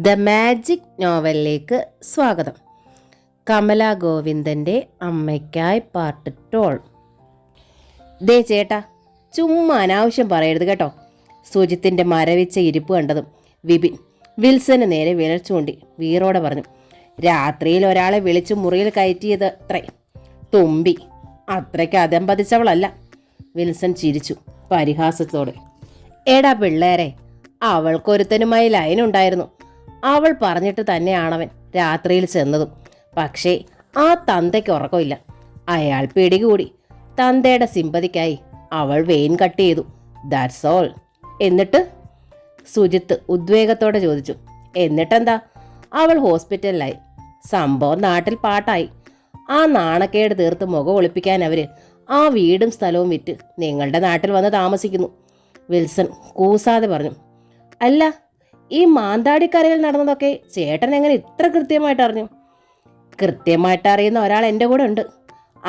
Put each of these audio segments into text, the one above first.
The magic നോവലിലേക്ക് സ്വാഗതം. Kamala ഗോവിന്ദൻ്റെ അമ്മയ്ക്കായി part 12. ദേ ചേട്ടാ, ചുമ്മാ അനാവശ്യം പറയരുത് കേട്ടോ. സുജിത്തിൻ്റെ മരവിച്ച ഇരിപ്പ് കണ്ടതും വിൽസന് നേരെ വിരൽ ചൂണ്ടി വീറോടെ പറഞ്ഞു. രാത്രിയിൽ ഒരാളെ വിളിച്ചു മുറിയിൽ കയറ്റിയത് അത്രേ. തുമ്പി അത്രയ്ക്ക് അതമ്പതിച്ചവളല്ല. വിൽസൺ ചിരിച്ചു പരിഹാസത്തോടെ. എടാ പിള്ളേരെ, അവൾക്കൊരുത്തനുമായി ലൈനുണ്ടായിരുന്നു. അവൾ പറഞ്ഞിട്ട് തന്നെയാണവൻ രാത്രിയിൽ ചെന്നതും. പക്ഷേ ആ തന്തയ്ക്ക് ഉറക്കമില്ല. അയാൾ പിടികൂടി. തന്തയുടെ സിമ്പതിക്കായി അവൾ വെയിൻ കട്ട് ചെയ്തു. That's all. എന്നിട്ട്? സുജിത്ത് ഉദ്വേഗത്തോടെ ചോദിച്ചു. എന്നിട്ടെന്താ? അവൾ ഹോസ്പിറ്റലിലായി. സംഭവം നാട്ടിൽ പാട്ടായി. ആ നാണക്കേട് തീർത്ത് മുഖം ഒളിപ്പിക്കാൻ അവർ ആ വീടും സ്ഥലവും വിറ്റ് നിങ്ങളുടെ നാട്ടിൽ വന്ന് താമസിക്കുന്നു. വിൽസൺ കൂസാതെ പറഞ്ഞു. അല്ല, ഈ മാന്താടിക്കരയിൽ നടന്നതൊക്കെ ചേട്ടൻ എങ്ങനെ ഇത്ര കൃത്യമായിട്ട് അറിഞ്ഞു? കൃത്യമായിട്ട് അറിയുന്ന ഒരാൾ എൻ്റെ കൂടെ ഉണ്ട്.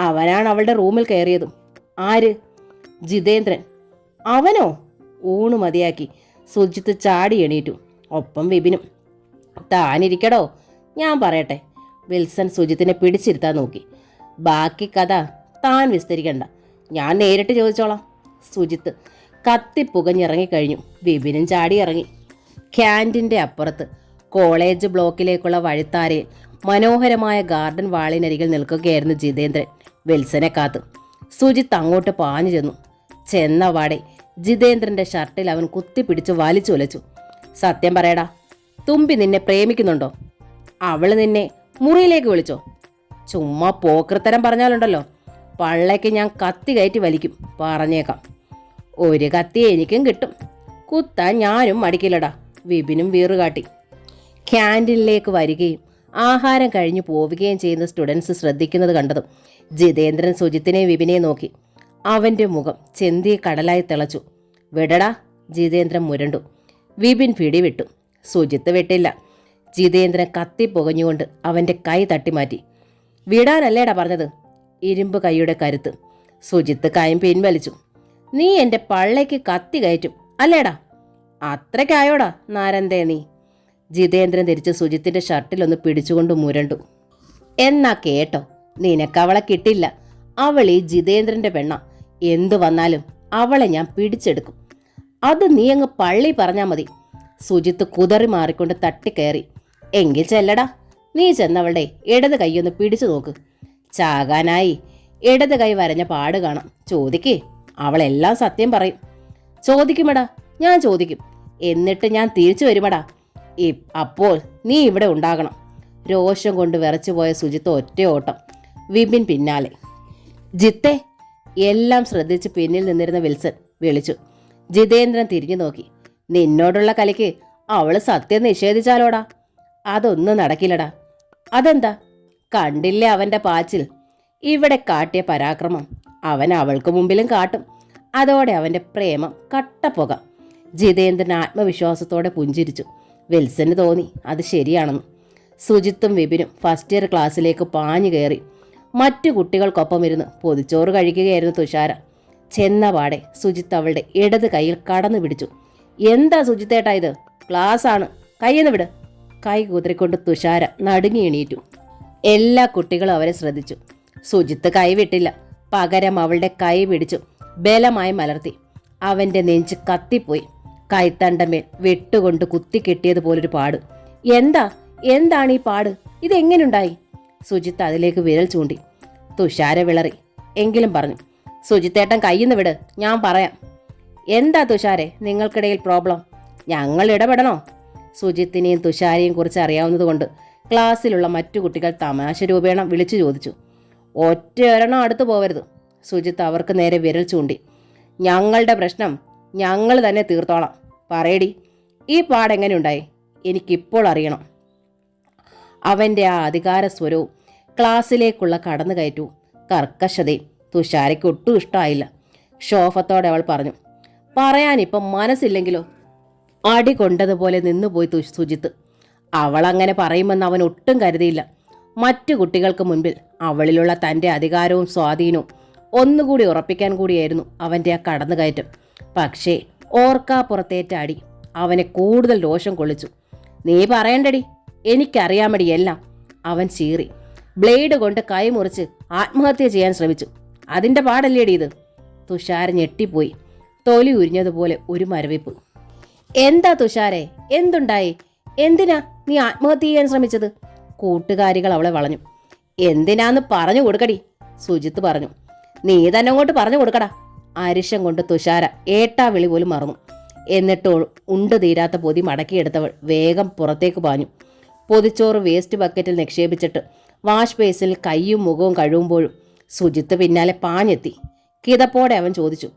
അവനാണ് അവളുടെ റൂമിൽ കയറിയതും. ആര്? ജിതേന്ദ്രൻ. അവനോ? ഊണ് മതിയാക്കി സുജിത്ത് ചാടി എണീറ്റു. ഒപ്പം വിപിനും. താനിരിക്കടോ, ഞാൻ പറയട്ടെ. വിൽസൺ സുജിത്തിനെ പിടിച്ചിരുത്താൻ നോക്കി. ബാക്കി കഥ താൻ വിസ്തരിക്കണ്ട, ഞാൻ നേരിട്ട് ചോദിച്ചോളാം. സുജിത്ത് കത്തിപ്പുകഞ്ഞിറങ്ങിക്കഴിഞ്ഞു. വിപിനും ചാടി ഇറങ്ങി. ക്യാൻറ്റീൻ്റെ അപ്പുറത്ത് കോളേജ് ബ്ലോക്കിലേക്കുള്ള വഴിത്താരയിൽ മനോഹരമായ ഗാർഡൻ വാളിനരികിൽ നിൽക്കുകയായിരുന്നു ജിതേന്ദ്രൻ വിൽസനെ കാത്ത്. സുജിത്ത് അങ്ങോട്ട് പാഞ്ഞു ചെന്നു. ചെന്നപാടെ ജിതേന്ദ്രൻ്റെ ഷർട്ടിൽ അവൻ കുത്തിപ്പിടിച്ച് വലിച്ചുലച്ചു. സത്യം പറയടാ, തുമ്പി നിന്നെ പ്രേമിക്കുന്നുണ്ടോ? അവൾ നിന്നെ മുറിയിലേക്ക് വിളിച്ചോ? ചുമ്മാ പോക്കൃത്തരം പറഞ്ഞാലുണ്ടല്ലോ, പള്ളയ്ക്ക് ഞാൻ കത്തി കയറ്റി വലിക്കും, പറഞ്ഞേക്കാം. ഒരു കത്തി എനിക്കും കിട്ടും. കുത്താൻ ഞാനും മടിക്കില്ലടാ. വിപിനും വീറുകാട്ടി. ക്യാൻറ്റീനിലേക്ക് വരികയും ആഹാരം കഴിഞ്ഞു പോവുകയും ചെയ്യുന്ന സ്റ്റുഡൻസ് ശ്രദ്ധിക്കുന്നത് കണ്ടതും ജിതേന്ദ്രൻ സുജിത്തിനെ വിപിനെ നോക്കി. അവൻ്റെ മുഖം ചെന്തിയ കടലായി തിളച്ചു. വിടടാ. ജിതേന്ദ്രൻ മുരണ്ടു. വിപിൻ പിടിവിട്ടു. സുജിത്ത് വിട്ടില്ല. ജിതേന്ദ്രൻ കത്തിപ്പുകഞ്ഞുകൊണ്ട് അവൻ്റെ കൈ തട്ടിമാറ്റി. വിടാനല്ലേടാ പറഞ്ഞത്? ഇരുമ്പ് കൈയുടെ കരുത്ത്. സുജിത്ത് കൈയും പിൻവലിച്ചു. നീ എൻ്റെ പള്ളയ്ക്ക് കത്തി കയറ്റും അല്ലേടാ? അത്രയ്ക്കായോടാ നാരന്തേ നീ? ജിതേന്ദ്രൻ തിരിച്ച് സുജിത്തിൻ്റെ ഷർട്ടിലൊന്ന് പിടിച്ചുകൊണ്ട് മുരണ്ടു. എന്നാ കേട്ടോ, നിനക്കവളെ കിട്ടില്ല. അവൾ ഈ ജിതേന്ദ്രൻ്റെ പെണ്ണ. എന്തു വന്നാലും അവളെ ഞാൻ പിടിച്ചെടുക്കും. അത് നീ അങ്ങ് പള്ളി പറഞ്ഞാൽ മതി. സുജിത്ത് കുതറി മാറിക്കൊണ്ട് തട്ടിക്കയറി. എങ്കിൽ ചെല്ലടാ. നീ ചെന്നവളുടെ ഇടത് കൈയൊന്ന് പിടിച്ചു നോക്ക്. ചാകാനായി ഇടത് കൈ വരഞ്ഞ പാട് കാണാം. ചോദിക്കേ, അവളെല്ലാം സത്യം പറയും. ചോദിക്കുമടാ, ഞാൻ ചോദിക്കും. എന്നിട്ട് ഞാൻ തിരിച്ചു വരുമടാ. അപ്പോൾ നീ ഇവിടെ ഉണ്ടാകണം. രോഷം കൊണ്ട് വിറച്ചുപോയ സുജിത്ത് ഒറ്റ ഓട്ടം. വിപിൻ പിന്നാലെ. ജിത്തേ. എല്ലാം ശ്രദ്ധിച്ച് പിന്നിൽ നിന്നിരുന്ന വിൽസൺ വിളിച്ചു. ജിതേന്ദ്രൻ തിരിഞ്ഞു നോക്കി. നിന്നോടുള്ള കളിക്ക് അവള് സത്യം നിഷേധിച്ചാലോടാ? അതൊന്നും നടക്കില്ലടാ. അതെന്താ? കണ്ടില്ലേ അവൻ്റെ പാച്ചിൽ? ഇവിടെ കാട്ടിയ പരാക്രമം അവൻ അവൾക്ക് മുമ്പിലും കാട്ടും. അതോടെ അവൻ്റെ പ്രേമം കട്ടപ്പുക. ജിതേന്ദ്രൻ ആത്മവിശ്വാസത്തോടെ പുഞ്ചിരിച്ചു. വിൽസന് തോന്നി അത് ശരിയാണെന്ന്. സുജിത്തും വിപിനും ഫസ്റ്റ് ഇയർ ക്ലാസ്സിലേക്ക് പാഞ്ഞു കയറി. മറ്റു കുട്ടികൾക്കൊപ്പം ഇരുന്ന് പൊതിച്ചോറ് കഴിക്കുകയായിരുന്നു തുഷാര. ചെന്നപാടെ സുജിത്ത് അവളുടെ ഇടത് കൈയിൽ കടന്നു പിടിച്ചു. എന്താ സുജിത്തേട്ടാ ഇത്? ക്ലാസ്സാണ്, കൈയെന്ന് വിട്. കൈ കുതിരിക്കൊണ്ട് തുഷാര നടുങ്ങി എണീറ്റു. എല്ലാ കുട്ടികളും അവരെ ശ്രദ്ധിച്ചു. സുജിത്ത് കൈവിട്ടില്ല. പകരം അവളുടെ കൈ പിടിച്ചു ബലമായി മലർത്തി. അവൻ്റെ നെഞ്ച് കത്തിപ്പോയി. കൈത്തണ്ടമേൽ വെട്ടുകൊണ്ട് കുത്തിക്കെട്ടിയതുപോലൊരു പാട്. എന്താണ് ഈ പാട്? ഇതെങ്ങനെയുണ്ടായി? സുജിത്ത് അതിലേക്ക് വിരൽ ചൂണ്ടി. തുഷാര വിളറി. എങ്കിലും പറഞ്ഞു. സുജിത്തേട്ടൻ കയ്യിന്ന് വിട്, ഞാൻ പറയാം. എന്താ തുഷാരെ നിങ്ങൾക്കിടയിൽ പ്രോബ്ലം? ഞങ്ങൾ ഇടപെടണോ? സുജിത്തിനെയും തുഷാരെയും കുറിച്ച് അറിയാവുന്നതുകൊണ്ട് ക്ലാസ്സിലുള്ള മറ്റു കുട്ടികൾ തമാശ രൂപേണ വിളിച്ചു ചോദിച്ചു. ഒറ്റയൊരെണ്ണം അടുത്തു പോവരുത്. സുജിത്ത് അവർക്ക് നേരെ വിരൽ ചൂണ്ടി. ഞങ്ങളുടെ പ്രശ്നം ഞങ്ങൾ തന്നെ തീർത്തോളാം. പറയടി, ഈ പാടെങ്ങനെയുണ്ടായി? എനിക്കിപ്പോൾ അറിയണം. അവൻ്റെ ആ അധികാര സ്വരവും ക്ലാസ്സിലേക്കുള്ള കടന്നുകയറ്റവും കർക്കശതയും തുഷാരയ്ക്ക് ഒട്ടും ഇഷ്ടമായില്ല. ക്ഷോഭത്തോടെ അവൾ പറഞ്ഞു. പറയാനിപ്പം മനസ്സില്ലെങ്കിലോ? അടി കൊണ്ടതുപോലെ നിന്നുപോയി സുജിത്ത്. അവളങ്ങനെ പറയുമെന്ന് അവൻ ഒട്ടും കരുതിയില്ല. മറ്റു കുട്ടികൾക്ക് മുൻപിൽ അവളിലുള്ള തൻ്റെ അധികാരവും സ്വാധീനവും ഒന്നുകൂടി ഉറപ്പിക്കാൻ കൂടിയായിരുന്നു അവൻ്റെ ആ കടന്നുകയറ്റം. പക്ഷേ ഓർക്കാപ്പുറത്തേറ്റ അടി അവനെ കൂടുതൽ രോഷം കൊള്ളിച്ചു. നീ പറയണ്ടടി, എനിക്കറിയാമടി എല്ലാം. അവൻ ചീറി. ബ്ലേഡ് കൊണ്ട് കൈ മുറിച്ച് ആത്മഹത്യ ചെയ്യാൻ ശ്രമിച്ചു. അതിൻ്റെ പാടല്ലേടി ഇത്? തുഷാര ഞെട്ടിപ്പോയി. തൊലി ഉരിഞ്ഞതുപോലെ ഒരു മരവിപ്പ്. എന്താ തുഷാരെ, എന്തുണ്ടായി? എന്തിനാ നീ ആത്മഹത്യ ചെയ്യാൻ ശ്രമിച്ചത്? കൂട്ടുകാരികൾ അവളെ വളഞ്ഞു. എന്തിനാന്ന് പറഞ്ഞു കൊടുക്കടി, സുജിത്ത് പറഞ്ഞു. നീ തന്നെ അങ്ങോട്ട് പറഞ്ഞു കൊടുക്കടാ. അരിശം കൊണ്ട് തുഷാര ഏട്ടാ വിളി പോലും മറന്നു. എന്നിട്ട് ഉണ്ടു തീരാത്ത പൊതി മടക്കിയെടുത്തവൾ വേഗം പുറത്തേക്ക് പാഞ്ഞു. പൊതിച്ചോറ് വേസ്റ്റ് ബക്കറ്റിൽ നിക്ഷേപിച്ചിട്ട് വാഷ് ബേസിൽ കൈയും മുഖവും കഴുകുമ്പോഴും സുജിത്ത് പിന്നാലെ പാഞ്ഞെത്തി. കിതപ്പോടെ അവൻ ചോദിച്ചു,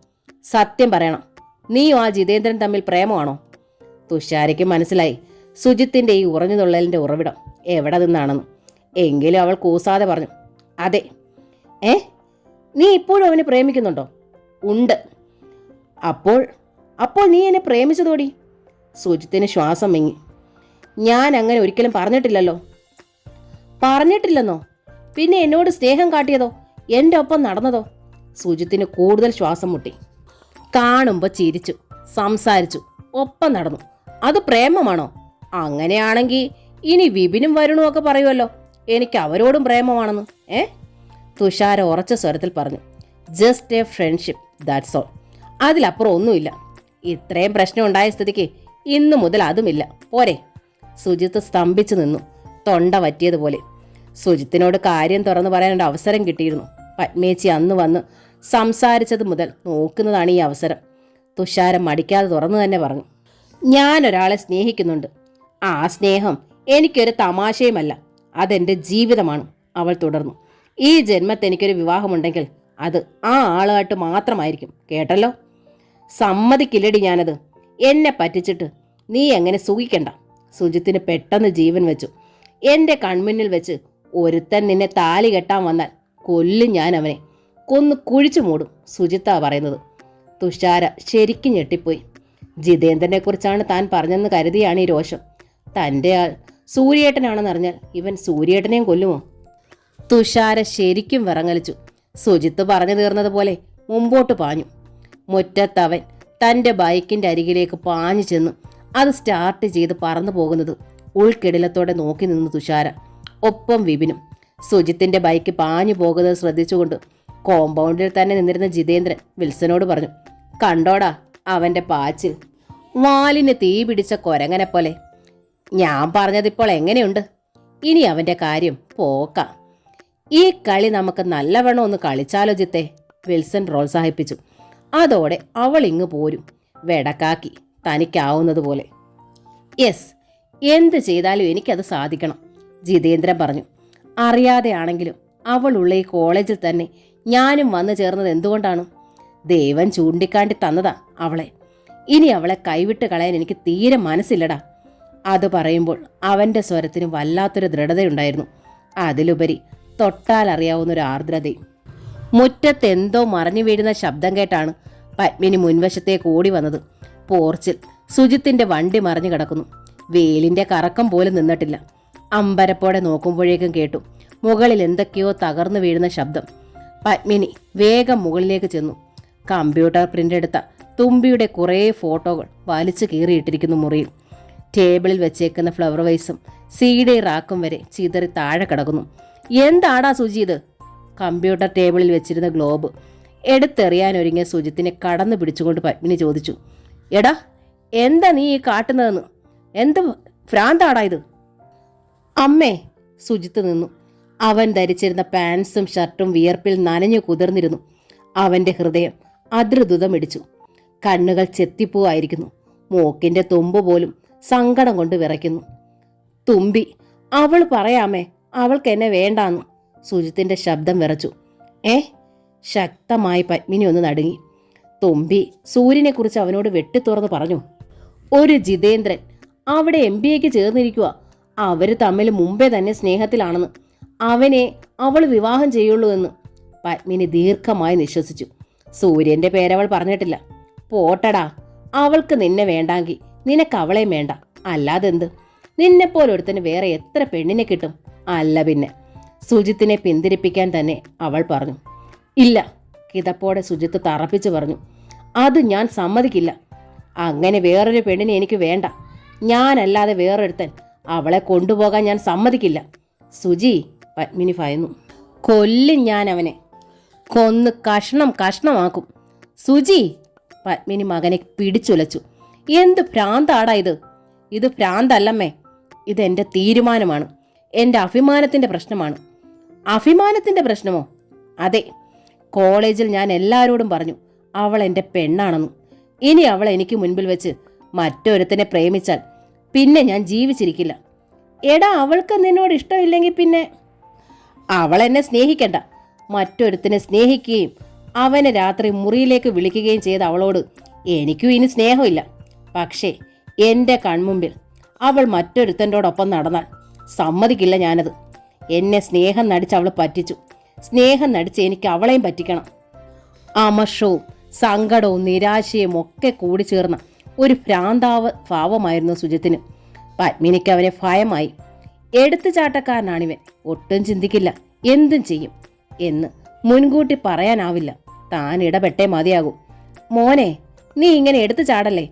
സത്യം പറയണം, നീയും ആ ജിതേന്ദ്രൻ തമ്മിൽ പ്രേമമാണോ? തുഷാരയ്ക്ക് മനസ്സിലായി സുജിത്തിൻ്റെ ഈ ഉറഞ്ഞുതുള്ളലിൻ്റെ ഉറവിടം എവിടെ നിന്നാണെന്ന്. എങ്കിലും അവൾ കൂസാതെ പറഞ്ഞു, അതെ. നീ ഇപ്പോഴും അവനെ പ്രേമിക്കുന്നുണ്ടോ? ഉണ്ട്. അപ്പോൾ നീ എന്നെ പ്രേമിച്ചതോടി? സുജിത്തിന് ശ്വാസം വിങ്ങി. ഞാൻ അങ്ങനെ ഒരിക്കലും പറഞ്ഞിട്ടില്ലല്ലോ. പറഞ്ഞിട്ടില്ലെന്നോ? പിന്നെ എന്നോട് സ്നേഹം കാട്ടിയതോ, എൻ്റെ ഒപ്പം നടന്നതോ? സുജിത്തിന് കൂടുതൽ ശ്വാസം മുട്ടി. കാണുമ്പോൾ ചിരിച്ചു, സംസാരിച്ചു, ഒപ്പം നടന്നു. അത് പ്രേമമാണോ? അങ്ങനെയാണെങ്കിൽ ഇനി വിപിനും വരുണും ഒക്കെ പറയുമല്ലോ എനിക്ക് അവരോടും പ്രേമമാണെന്ന്. തുഷാര ഉറച്ച സ്വരത്തിൽ പറഞ്ഞു. Just A friendship, that's all. അതിലപ്പുറം ഒന്നുമില്ല. ഇത്രയും പ്രശ്നം ഉണ്ടായ സ്ഥിതിക്ക് ഇന്നു മുതൽ അതുമില്ല, പോരെ? സുജിത്ത് സ്തംഭിച്ചു നിന്നു, തൊണ്ട വറ്റിയതുപോലെ. സുജിത്തിനോട് കാര്യം തുറന്നു പറയാനൊരു അവസരം കിട്ടിയിരുന്നു. പത്മേച്ചി അന്ന് വന്ന് സംസാരിച്ചത് മുതൽ നോക്കുന്നതാണ് ഈ അവസരം. തുഷാരം മടിക്കാതെ തുറന്നു തന്നെ പറഞ്ഞു, ഞാനൊരാളെ സ്നേഹിക്കുന്നുണ്ട്. ആ സ്നേഹം എനിക്കൊരു തമാശയുമല്ല, അതെൻ്റെ ജീവിതമാണ്. അവൾ തുടർന്നു. ഈ ജന്മത്ത് എനിക്കൊരു വിവാഹമുണ്ടെങ്കിൽ അത് ആ ആളുമായിട്ട് മാത്രമായിരിക്കും, കേട്ടല്ലോ? സമ്മതിക്കില്ലടി ഞാനത്. എന്നെ പറ്റിച്ചിട്ട് നീ എങ്ങനെ സുഖിക്കണ്ട. സുജിത്തിന് പെട്ടെന്ന് ജീവൻ വെച്ചു. എൻ്റെ കൺമുന്നിൽ വെച്ച് ഒരുത്തൻ നിന്നെ താലി കെട്ടാൻ വന്നാൽ കൊല്ലും ഞാൻ അവനെ. കൊന്നു കുഴിച്ചു മൂടും, സുജിത്താ പറയുന്നത്. തുഷാര ശരിക്കും ഞെട്ടിപ്പോയി. ജിതേന്ദ്രനെ കുറിച്ചാണ് താൻ പറഞ്ഞെന്ന് കരുതിയാണ് ഈ രോഷം. തൻ്റെ ആൾ സൂര്യേട്ടനാണെന്നറിഞ്ഞാൽ ഇവൻ സൂര്യേട്ടനെയും കൊല്ലുമോ? തുഷാര ശരിക്കും വിറങ്ങലിച്ചു. സുജിത്ത് പറഞ്ഞു തീർന്നതുപോലെ മുമ്പോട്ട് പാഞ്ഞു. മുറ്റത്തവൻ തൻ്റെ ബൈക്കിൻ്റെ അരികിലേക്ക് പാഞ്ഞു ചെന്ന് അത് സ്റ്റാർട്ട് ചെയ്ത് പറന്നു പോകുന്നത് ഉൾക്കിടിലത്തോടെ നോക്കി നിന്നു തുഷാര. ഒപ്പം വിപിനും. സുജിത്തിൻ്റെ ബൈക്ക് പാഞ്ഞു പോകുന്നത് ശ്രദ്ധിച്ചുകൊണ്ട് കോമ്പൗണ്ടിൽ തന്നെ നിന്നിരുന്ന ജിതേന്ദ്രൻ വിൽസനോട് പറഞ്ഞു, കണ്ടോടാ അവൻ്റെ പാച്ചിൽ, വാലിന് തീ പിടിച്ച കൊരങ്ങനെ പോലെ. ഞാൻ പറഞ്ഞതിപ്പോൾ എങ്ങനെയുണ്ട്? ഇനി അവൻ്റെ കാര്യം പോക്കാം. ഈ കളി നമുക്ക് നല്ലവണ്ണം ഒന്ന് കളിച്ചാലോ ജിത്തെ? വിൽസൺ പ്രോത്സാഹിപ്പിച്ചു. അതോടെ അവൾ ഇങ്ങ് പോരും, വെടക്കാക്കി, തനിക്കാവുന്നതുപോലെ. യെസ്, എന്ത് ചെയ്താലും എനിക്കത് സാധിക്കണം, ജിതേന്ദ്രൻ പറഞ്ഞു. അറിയാതെയാണെങ്കിലും അവളുള്ള ഈ കോളേജിൽ തന്നെ ഞാനും വന്നു ചേർന്നത് എന്തുകൊണ്ടാണ്? ദൈവം ചൂണ്ടിക്കാണ്ടി തന്നതാ അവളെ. ഇനി അവളെ കൈവിട്ട് കളയാൻ എനിക്ക് തീരെ മനസ്സില്ലടാ. അത് പറയുമ്പോൾ അവൻ്റെ സ്വരത്തിന് വല്ലാത്തൊരു ദൃഢതയുണ്ടായിരുന്നു. അതിലുപരി തൊട്ടാൽ അറിയാവുന്നൊരു ആർദ്രതയും. മുറ്റത്തെന്തോ മറഞ്ഞു വീഴുന്ന ശബ്ദം കേട്ടാണ് പത്മിനി മുൻവശത്തേക്ക് ഓടി വന്നത്. പോർച്ചിൽ സുജിത്തിന്റെ വണ്ടി മറിഞ്ഞു കിടക്കുന്നു. വെയിലിന്റെ കറക്കം പോലും നിന്നിട്ടില്ല. അമ്പരപ്പോടെ നോക്കുമ്പോഴേക്കും കേട്ടു മുകളിൽ എന്തൊക്കെയോ തകർന്നു വീഴുന്ന ശബ്ദം. പത്മിനി വേഗം മുകളിലേക്ക് ചെന്നു. കമ്പ്യൂട്ടർ പ്രിന്റ് എടുത്ത തുമ്പിയുടെ കുറേ ഫോട്ടോകൾ വലിച്ചു കീറിയിട്ടിരിക്കുന്നു മുറിയിൽ. ടേബിളിൽ വെച്ചേക്കുന്ന ഫ്ലവർ വൈസും CD റാക്കും വരെ ചിതറി താഴെ കിടക്കുന്നു. എന്താടാ സുജി ഇത്? കമ്പ്യൂട്ടർ ടേബിളിൽ വെച്ചിരുന്ന ഗ്ലോബ് എടുത്തെറിയാനൊരുങ്ങിയ സുജിത്തിനെ കടന്നു പിടിച്ചുകൊണ്ട് പത്മിനി ചോദിച്ചു, എടാ എന്താ നീ ഈ കാട്ടുന്നതെന്ന്? എന്ത് ഭ്രാന്താടാ ഇത്? അമ്മേ, സുജിത്ത് നിന്നു. അവൻ ധരിച്ചിരുന്ന പാൻസും ഷർട്ടും വിയർപ്പിൽ നനഞ്ഞു കുതിർന്നിരുന്നു. അവൻ്റെ ഹൃദയം അതിർദ്രുതമിടിച്ചു. കണ്ണുകൾ ചെത്തിപ്പോവായിരിക്കുന്നു. മൂക്കിൻ്റെ തുമ്പ് പോലും സങ്കടം കൊണ്ട് വിറയ്ക്കുന്നു. തുമ്പി, അവൾ പറയാമേ അവൾക്ക് എന്നെ വേണ്ടാന്ന്. സുജിത്തിൻ്റെ ശബ്ദം വിറച്ചു. ശക്തമായി പത്മിനി ഒന്ന് നടുങ്ങി. തുമ്പി സൂര്യനെക്കുറിച്ച് അവനോട് വെട്ടിത്തുറന്ന് പറഞ്ഞു. ഒരു ജിതേന്ദ്രൻ അവിടെ MBAക്ക് ചേർന്നിരിക്കുക. അവർ തമ്മിൽ മുമ്പേ തന്നെ സ്നേഹത്തിലാണെന്ന്, അവനെ അവൾ വിവാഹം ചെയ്യുള്ളൂ എന്ന്. പത്മിനി ദീർഘമായി നിശ്വസിച്ചു. സൂര്യൻ്റെ പേരവൾ പറഞ്ഞിട്ടില്ല. പോട്ടടാ, അവൾക്ക് നിന്നെ വേണ്ടാങ്കിൽ നിനക്ക് അവളെയും വേണ്ട. അല്ലാതെന്ത്? നിന്നെപ്പോലൊരുത്തന് വേറെ എത്ര പെണ്ണിനെ കിട്ടും? അല്ല പിന്നെ. സുജിത്തിനെ പിന്തിരിപ്പിക്കാൻ തന്നെ അവൾ പറഞ്ഞു. ഇല്ല, കിതപ്പോടെ സുജിത്ത് തറപ്പിച്ചു പറഞ്ഞു. അത് ഞാൻ സമ്മതിക്കില്ല. അങ്ങനെ വേറൊരു പെണ്ണിനെ എനിക്ക് വേണ്ട. ഞാനല്ലാതെ വേറൊരുത്തൻ അവളെ കൊണ്ടുപോകാൻ ഞാൻ സമ്മതിക്കില്ല. സുജി, പത്മിനി ഭയന്നു. കൊല്ലും ഞാൻ അവനെ, കൊന്ന് കഷ്ണം കഷ്ണമാക്കും. സുജി, പത്മിനി മകനെ പിടിച്ചുലച്ചു. എന്ത് ഭ്രാന്താടാ ഇത്? ഇത് ഭ്രാന്തല്ലമ്മേ, ഇതെന്റെ തീരുമാനമാണ്. എൻ്റെ അഭിമാനത്തിൻ്റെ പ്രശ്നമാണ്. അഭിമാനത്തിൻ്റെ പ്രശ്നമോ? അതെ. കോളേജിൽ ഞാൻ എല്ലാവരോടും പറഞ്ഞു അവൾ എൻ്റെ പെണ്ണാണെന്ന്. ഇനി അവൾ എനിക്ക് മുൻപിൽ വെച്ച് മറ്റൊരുത്തനെ പ്രേമിച്ചാൽ പിന്നെ ഞാൻ ജീവിച്ചിരിക്കില്ല. എടാ, അവൾക്ക് നിന്നോട് ഇഷ്ടമില്ലെങ്കിൽ പിന്നെ അവൾ എന്നെ സ്നേഹിക്കണ്ട. മറ്റൊരുത്തനെ സ്നേഹിക്കുകയും അവനെ രാത്രി മുറിയിലേക്ക് വിളിക്കുകയും ചെയ്ത അവളോട് എനിക്കും ഇനി സ്നേഹമില്ല. പക്ഷേ എൻ്റെ കൺമുമ്പിൽ അവൾ മറ്റൊരുത്തൻ്റോടൊപ്പം നടന്നാൽ സമ്മതിക്കില്ല ഞാനത്. എന്നെ സ്നേഹം നടിച്ച് അവൾ പറ്റിച്ചു. സ്നേഹം നടിച്ച് എനിക്ക് അവളെയും പറ്റിക്കണം. അമർഷവും സങ്കടവും നിരാശയും ഒക്കെ കൂടി ചേർന്ന ഒരു ഭാവമായിരുന്നു സുജിത്തിന്. പത്മിനിക്ക് അവനെ ഭയമായി. എടുത്തുചാട്ടക്കാരനാണിവൻ, ഒട്ടും ചിന്തിക്കില്ല, എന്തും ചെയ്യും എന്ന് മുൻകൂട്ടി പറയാനാവില്ല. താൻ ഇടപെട്ടേ മതിയാകൂ. മോനെ, നീ ഇങ്ങനെ എടുത്തു ചാടല്ലേ,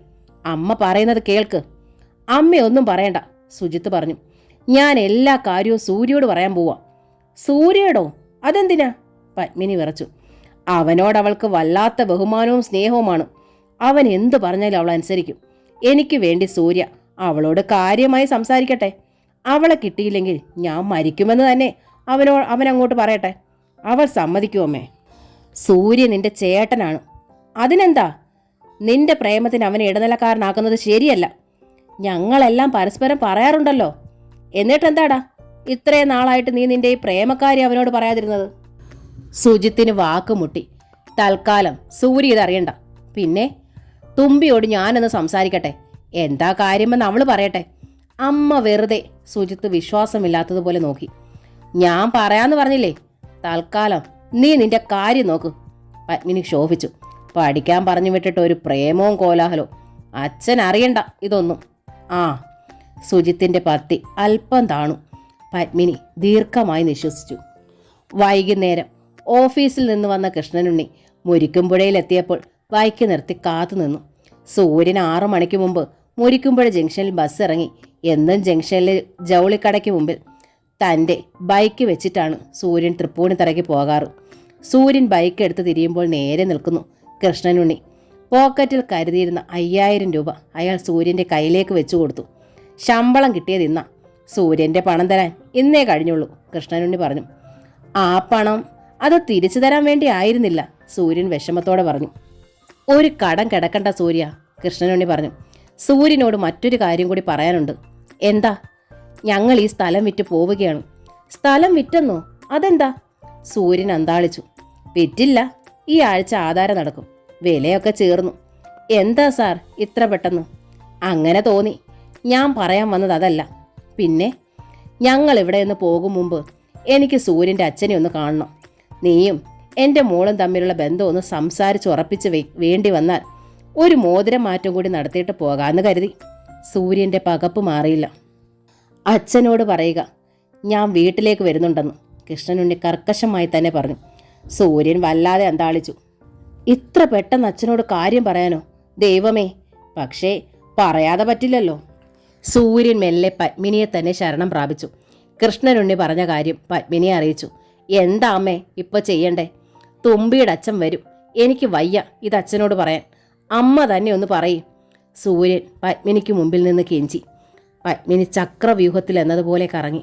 അമ്മ പറയുന്നത് കേൾക്ക്. അമ്മയൊന്നും പറയണ്ട, സുജിത്ത് പറഞ്ഞു. ഞാൻ എല്ലാ കാര്യവും സൂര്യയോട് പറയാൻ പോവാ. സൂര്യയോടോ? അതെന്തിനാ? പത്മിനി വിറച്ചു. അവനോടവൾക്ക് വല്ലാത്ത ബഹുമാനവും സ്നേഹവുമാണ്. അവൻ എന്തു പറഞ്ഞാലും അവൾ അനുസരിക്കും. എനിക്ക് വേണ്ടി സൂര്യ അവളോട് കാര്യമായി സംസാരിക്കട്ടെ. അവളെ കിട്ടിയില്ലെങ്കിൽ ഞാൻ മരിക്കുമെന്ന് തന്നെ അവനങ്ങോട്ട് പറയട്ടെ. അവൾ സമ്മതിക്കുമമ്മേ. സൂര്യ നിന്റെ ചേട്ടനാണ്. അതിനെന്താ? നിന്റെ പ്രേമത്തിന് അവനെ ഇടനിലക്കാരനാക്കുന്നത് ശരിയല്ല. ഞങ്ങളെല്ലാം പരസ്പരം പറയാറുണ്ടല്ലോ. എന്നിട്ടെന്താടാ ഇത്രയും നാളായിട്ട് നീ നിന്റെ ഈ പ്രേമക്കാരി അവനോട് പറയാതിരുന്നത്? സുജിത്തിന് വാക്കുമുട്ടി. തൽക്കാലം സൂര്യ ഇതറിയണ്ട. പിന്നെ തുമ്പിയോട് ഞാനൊന്ന് സംസാരിക്കട്ടെ, എന്താ കാര്യമെന്ന് അവള് പറയട്ടെ. അമ്മ വെറുതെ സുജിത്ത് വിശ്വാസമില്ലാത്തതുപോലെ നോക്കി. ഞാൻ പറയാന്ന് പറഞ്ഞില്ലേ, തൽക്കാലം നീ നിന്റെ കാര്യം നോക്ക്. പത്മിനി ക്ഷോഭിച്ചു. പഠിക്കാൻ പറഞ്ഞു വിട്ടിട്ട് ഒരു പ്രേമവും കോലാഹലവും. അച്ഛൻ അറിയണ്ട ഇതൊന്നും. ആ, സുജിത്തിന്റെ പത്തി അല്പം താണു. പത്മിനി ദീർഘമായി നിശ്വസിച്ചു. വൈകുന്നേരം ഓഫീസിൽ നിന്ന് വന്ന കൃഷ്ണനുണ്ണി മുരിക്കുംപുഴയിലെത്തിയപ്പോൾ ബൈക്ക് നിർത്തി കാത്തുനിന്നു. സൂര്യൻ 6 മണിക്ക് മുമ്പ് മുരിക്കുംപുഴ ജംഗ്ഷനിൽ ബസ് ഇറങ്ങി. എന്നും ജംഗ്ഷനിലെ ജൗളിക്കടയ്ക്ക് മുമ്പിൽ തൻ്റെ ബൈക്ക് വെച്ചിട്ടാണ് സൂര്യൻ തൃപ്പൂണിത്തറയ്ക്ക് പോകാറ്. സൂര്യൻ ബൈക്ക് എടുത്ത് തിരിയുമ്പോൾ നേരെ നിൽക്കുന്നു കൃഷ്ണനുണ്ണി. പോക്കറ്റിൽ കരുതിയിരുന്ന 5000 രൂപ അയാൾ സൂര്യൻ്റെ കയ്യിലേക്ക് വെച്ചു കൊടുത്തു. ശമ്പളം കിട്ടിയത് ഇന്നാ. സൂര്യൻ്റെ പണം തരാൻ ഇന്നേ കഴിഞ്ഞുള്ളൂ, കൃഷ്ണനുണ്ണി പറഞ്ഞു. ആ പണം അത് തിരിച്ചു തരാൻ വേണ്ടി ആയിരുന്നില്ല, സൂര്യൻ വിഷമത്തോടെ പറഞ്ഞു. ഒരു കടം കിടക്കണ്ട സൂര്യ, കൃഷ്ണനുണ്ണി പറഞ്ഞു. സൂര്യനോട് മറ്റൊരു കാര്യം കൂടി പറയാനുണ്ട്. എന്താ? ഞങ്ങൾ ഈ സ്ഥലം വിറ്റ് പോവുകയാണ്. സ്ഥലം വിറ്റെന്നോ? അതെന്താ? സൂര്യൻ അന്താളിച്ചു. വിറ്റില്ല, ഈ ആഴ്ച ആധാരം നടക്കും. വിലയൊക്കെ ചേർന്നു. എന്താ സാർ ഇത്ര പെട്ടെന്ന്? അങ്ങനെ തോന്നി. ഞാൻ പറയാൻ വന്നത് അതല്ല. പിന്നെ ഞങ്ങൾ ഇവിടെ നിന്ന് പോകും മുമ്പ് എനിക്ക് സൂര്യൻ്റെ അച്ഛനെ ഒന്ന് കാണണം. നീയും എൻ്റെ മോളും തമ്മിലുള്ള ബന്ധം ഒന്ന് സംസാരിച്ചുറപ്പിച്ച് വേണ്ടി വന്നാൽ ഒരു മോതിരം മാറ്റം കൂടി നടത്തിയിട്ട് പോകാമെന്ന് കരുതി. സൂര്യൻ്റെ പകപ്പ് മാറിയില്ല. അച്ഛനോട് പറയുക ഞാൻ വീട്ടിലേക്ക് വരുന്നുണ്ടെന്ന്, കൃഷ്ണനുണ്ണി കർക്കശമായി തന്നെ പറഞ്ഞു. സൂര്യൻ വല്ലാതെ അന്താളിച്ചു. ഇത്ര പെട്ടെന്ന് അച്ഛനോട് കാര്യം പറയാനോ? ദൈവമേ, പക്ഷേ പറയാതെ പറ്റില്ലല്ലോ. സൂര്യൻ മെല്ലെ പത്മിനിയെ തന്നെ ശരണം പ്രാപിച്ചു. കൃഷ്ണനുണ്ണി പറഞ്ഞ കാര്യം പത്മിനിയെ അറിയിച്ചു. എന്താ അമ്മേ ഇപ്പൊ ചെയ്യണ്ടേ? തുമ്പിയുടെ അച്ഛൻ വരും. എനിക്ക് വയ്യ ഇത് അച്ഛനോട് പറയാൻ. അമ്മ തന്നെ ഒന്ന് പറയും. സൂര്യൻ പത്മിനിക്ക് മുമ്പിൽ നിന്ന് കെഞ്ചി. പത്മിനി ചക്രവ്യൂഹത്തിൽ എന്നതുപോലെ കറങ്ങി.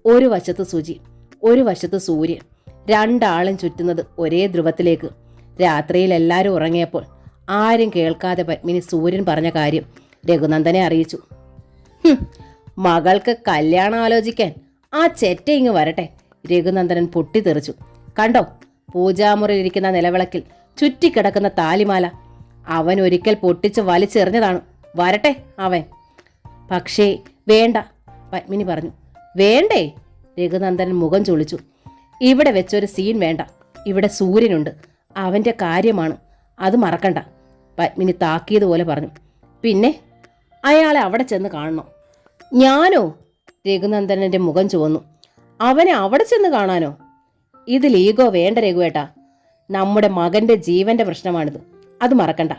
ഒരു വശത്ത് സുജി, ഒരു വശത്ത് സൂര്യൻ, രണ്ടാളും ചുറ്റുന്നത് ഒരേ ധ്രുവത്തിലേക്ക്. രാത്രിയിൽ എല്ലാവരും ഉറങ്ങിയപ്പോൾ ആരും കേൾക്കാതെ പത്മിനി സൂര്യൻ പറഞ്ഞ കാര്യം രഘുനന്ദനെ അറിയിച്ചു. മകൾക്ക് കല്യാണം ആലോചിക്കാൻ ആ ചെറ്റ ഇങ്ങ് വരട്ടെ, രഘുനന്ദനൻ പൊട്ടിത്തെറിച്ചു. കണ്ടോ പൂജാമുറിയിലിരിക്കുന്ന നിലവിളക്കിൽ ചുറ്റിക്കിടക്കുന്ന താലിമാല? അവൻ ഒരിക്കൽ പൊട്ടിച്ച് വലിച്ചെറിഞ്ഞതാണ്. വരട്ടെ അവൻ. പക്ഷേ വേണ്ട, പത്മിനി പറഞ്ഞു. വേണ്ടേ? രഘുനന്ദനൻ മുഖം ചൊളിച്ചു. ഇവിടെ വെച്ചൊരു സീൻ വേണ്ട. ഇവിടെ സൂര്യനുണ്ട്, അവൻ്റെ കാര്യമാണ്, അത് മറക്കണ്ട, പത്മിനി താക്കിയതുപോലെ പറഞ്ഞു. പിന്നെ അയാളെ അവിടെ ചെന്ന് കാണണം. ഞാനോ? രഘുനന്ദനൻ്റെ മുഖം ചുവന്നു. അവനെ അവിടെ ചെന്ന് കാണാനോ? ഇതിൽ ഈഗോ വേണ്ട രഘുവേട്ടാ. നമ്മുടെ മകൻ്റെ ജീവന്റെ പ്രശ്നമാണിത്, അത് മറക്കണ്ട.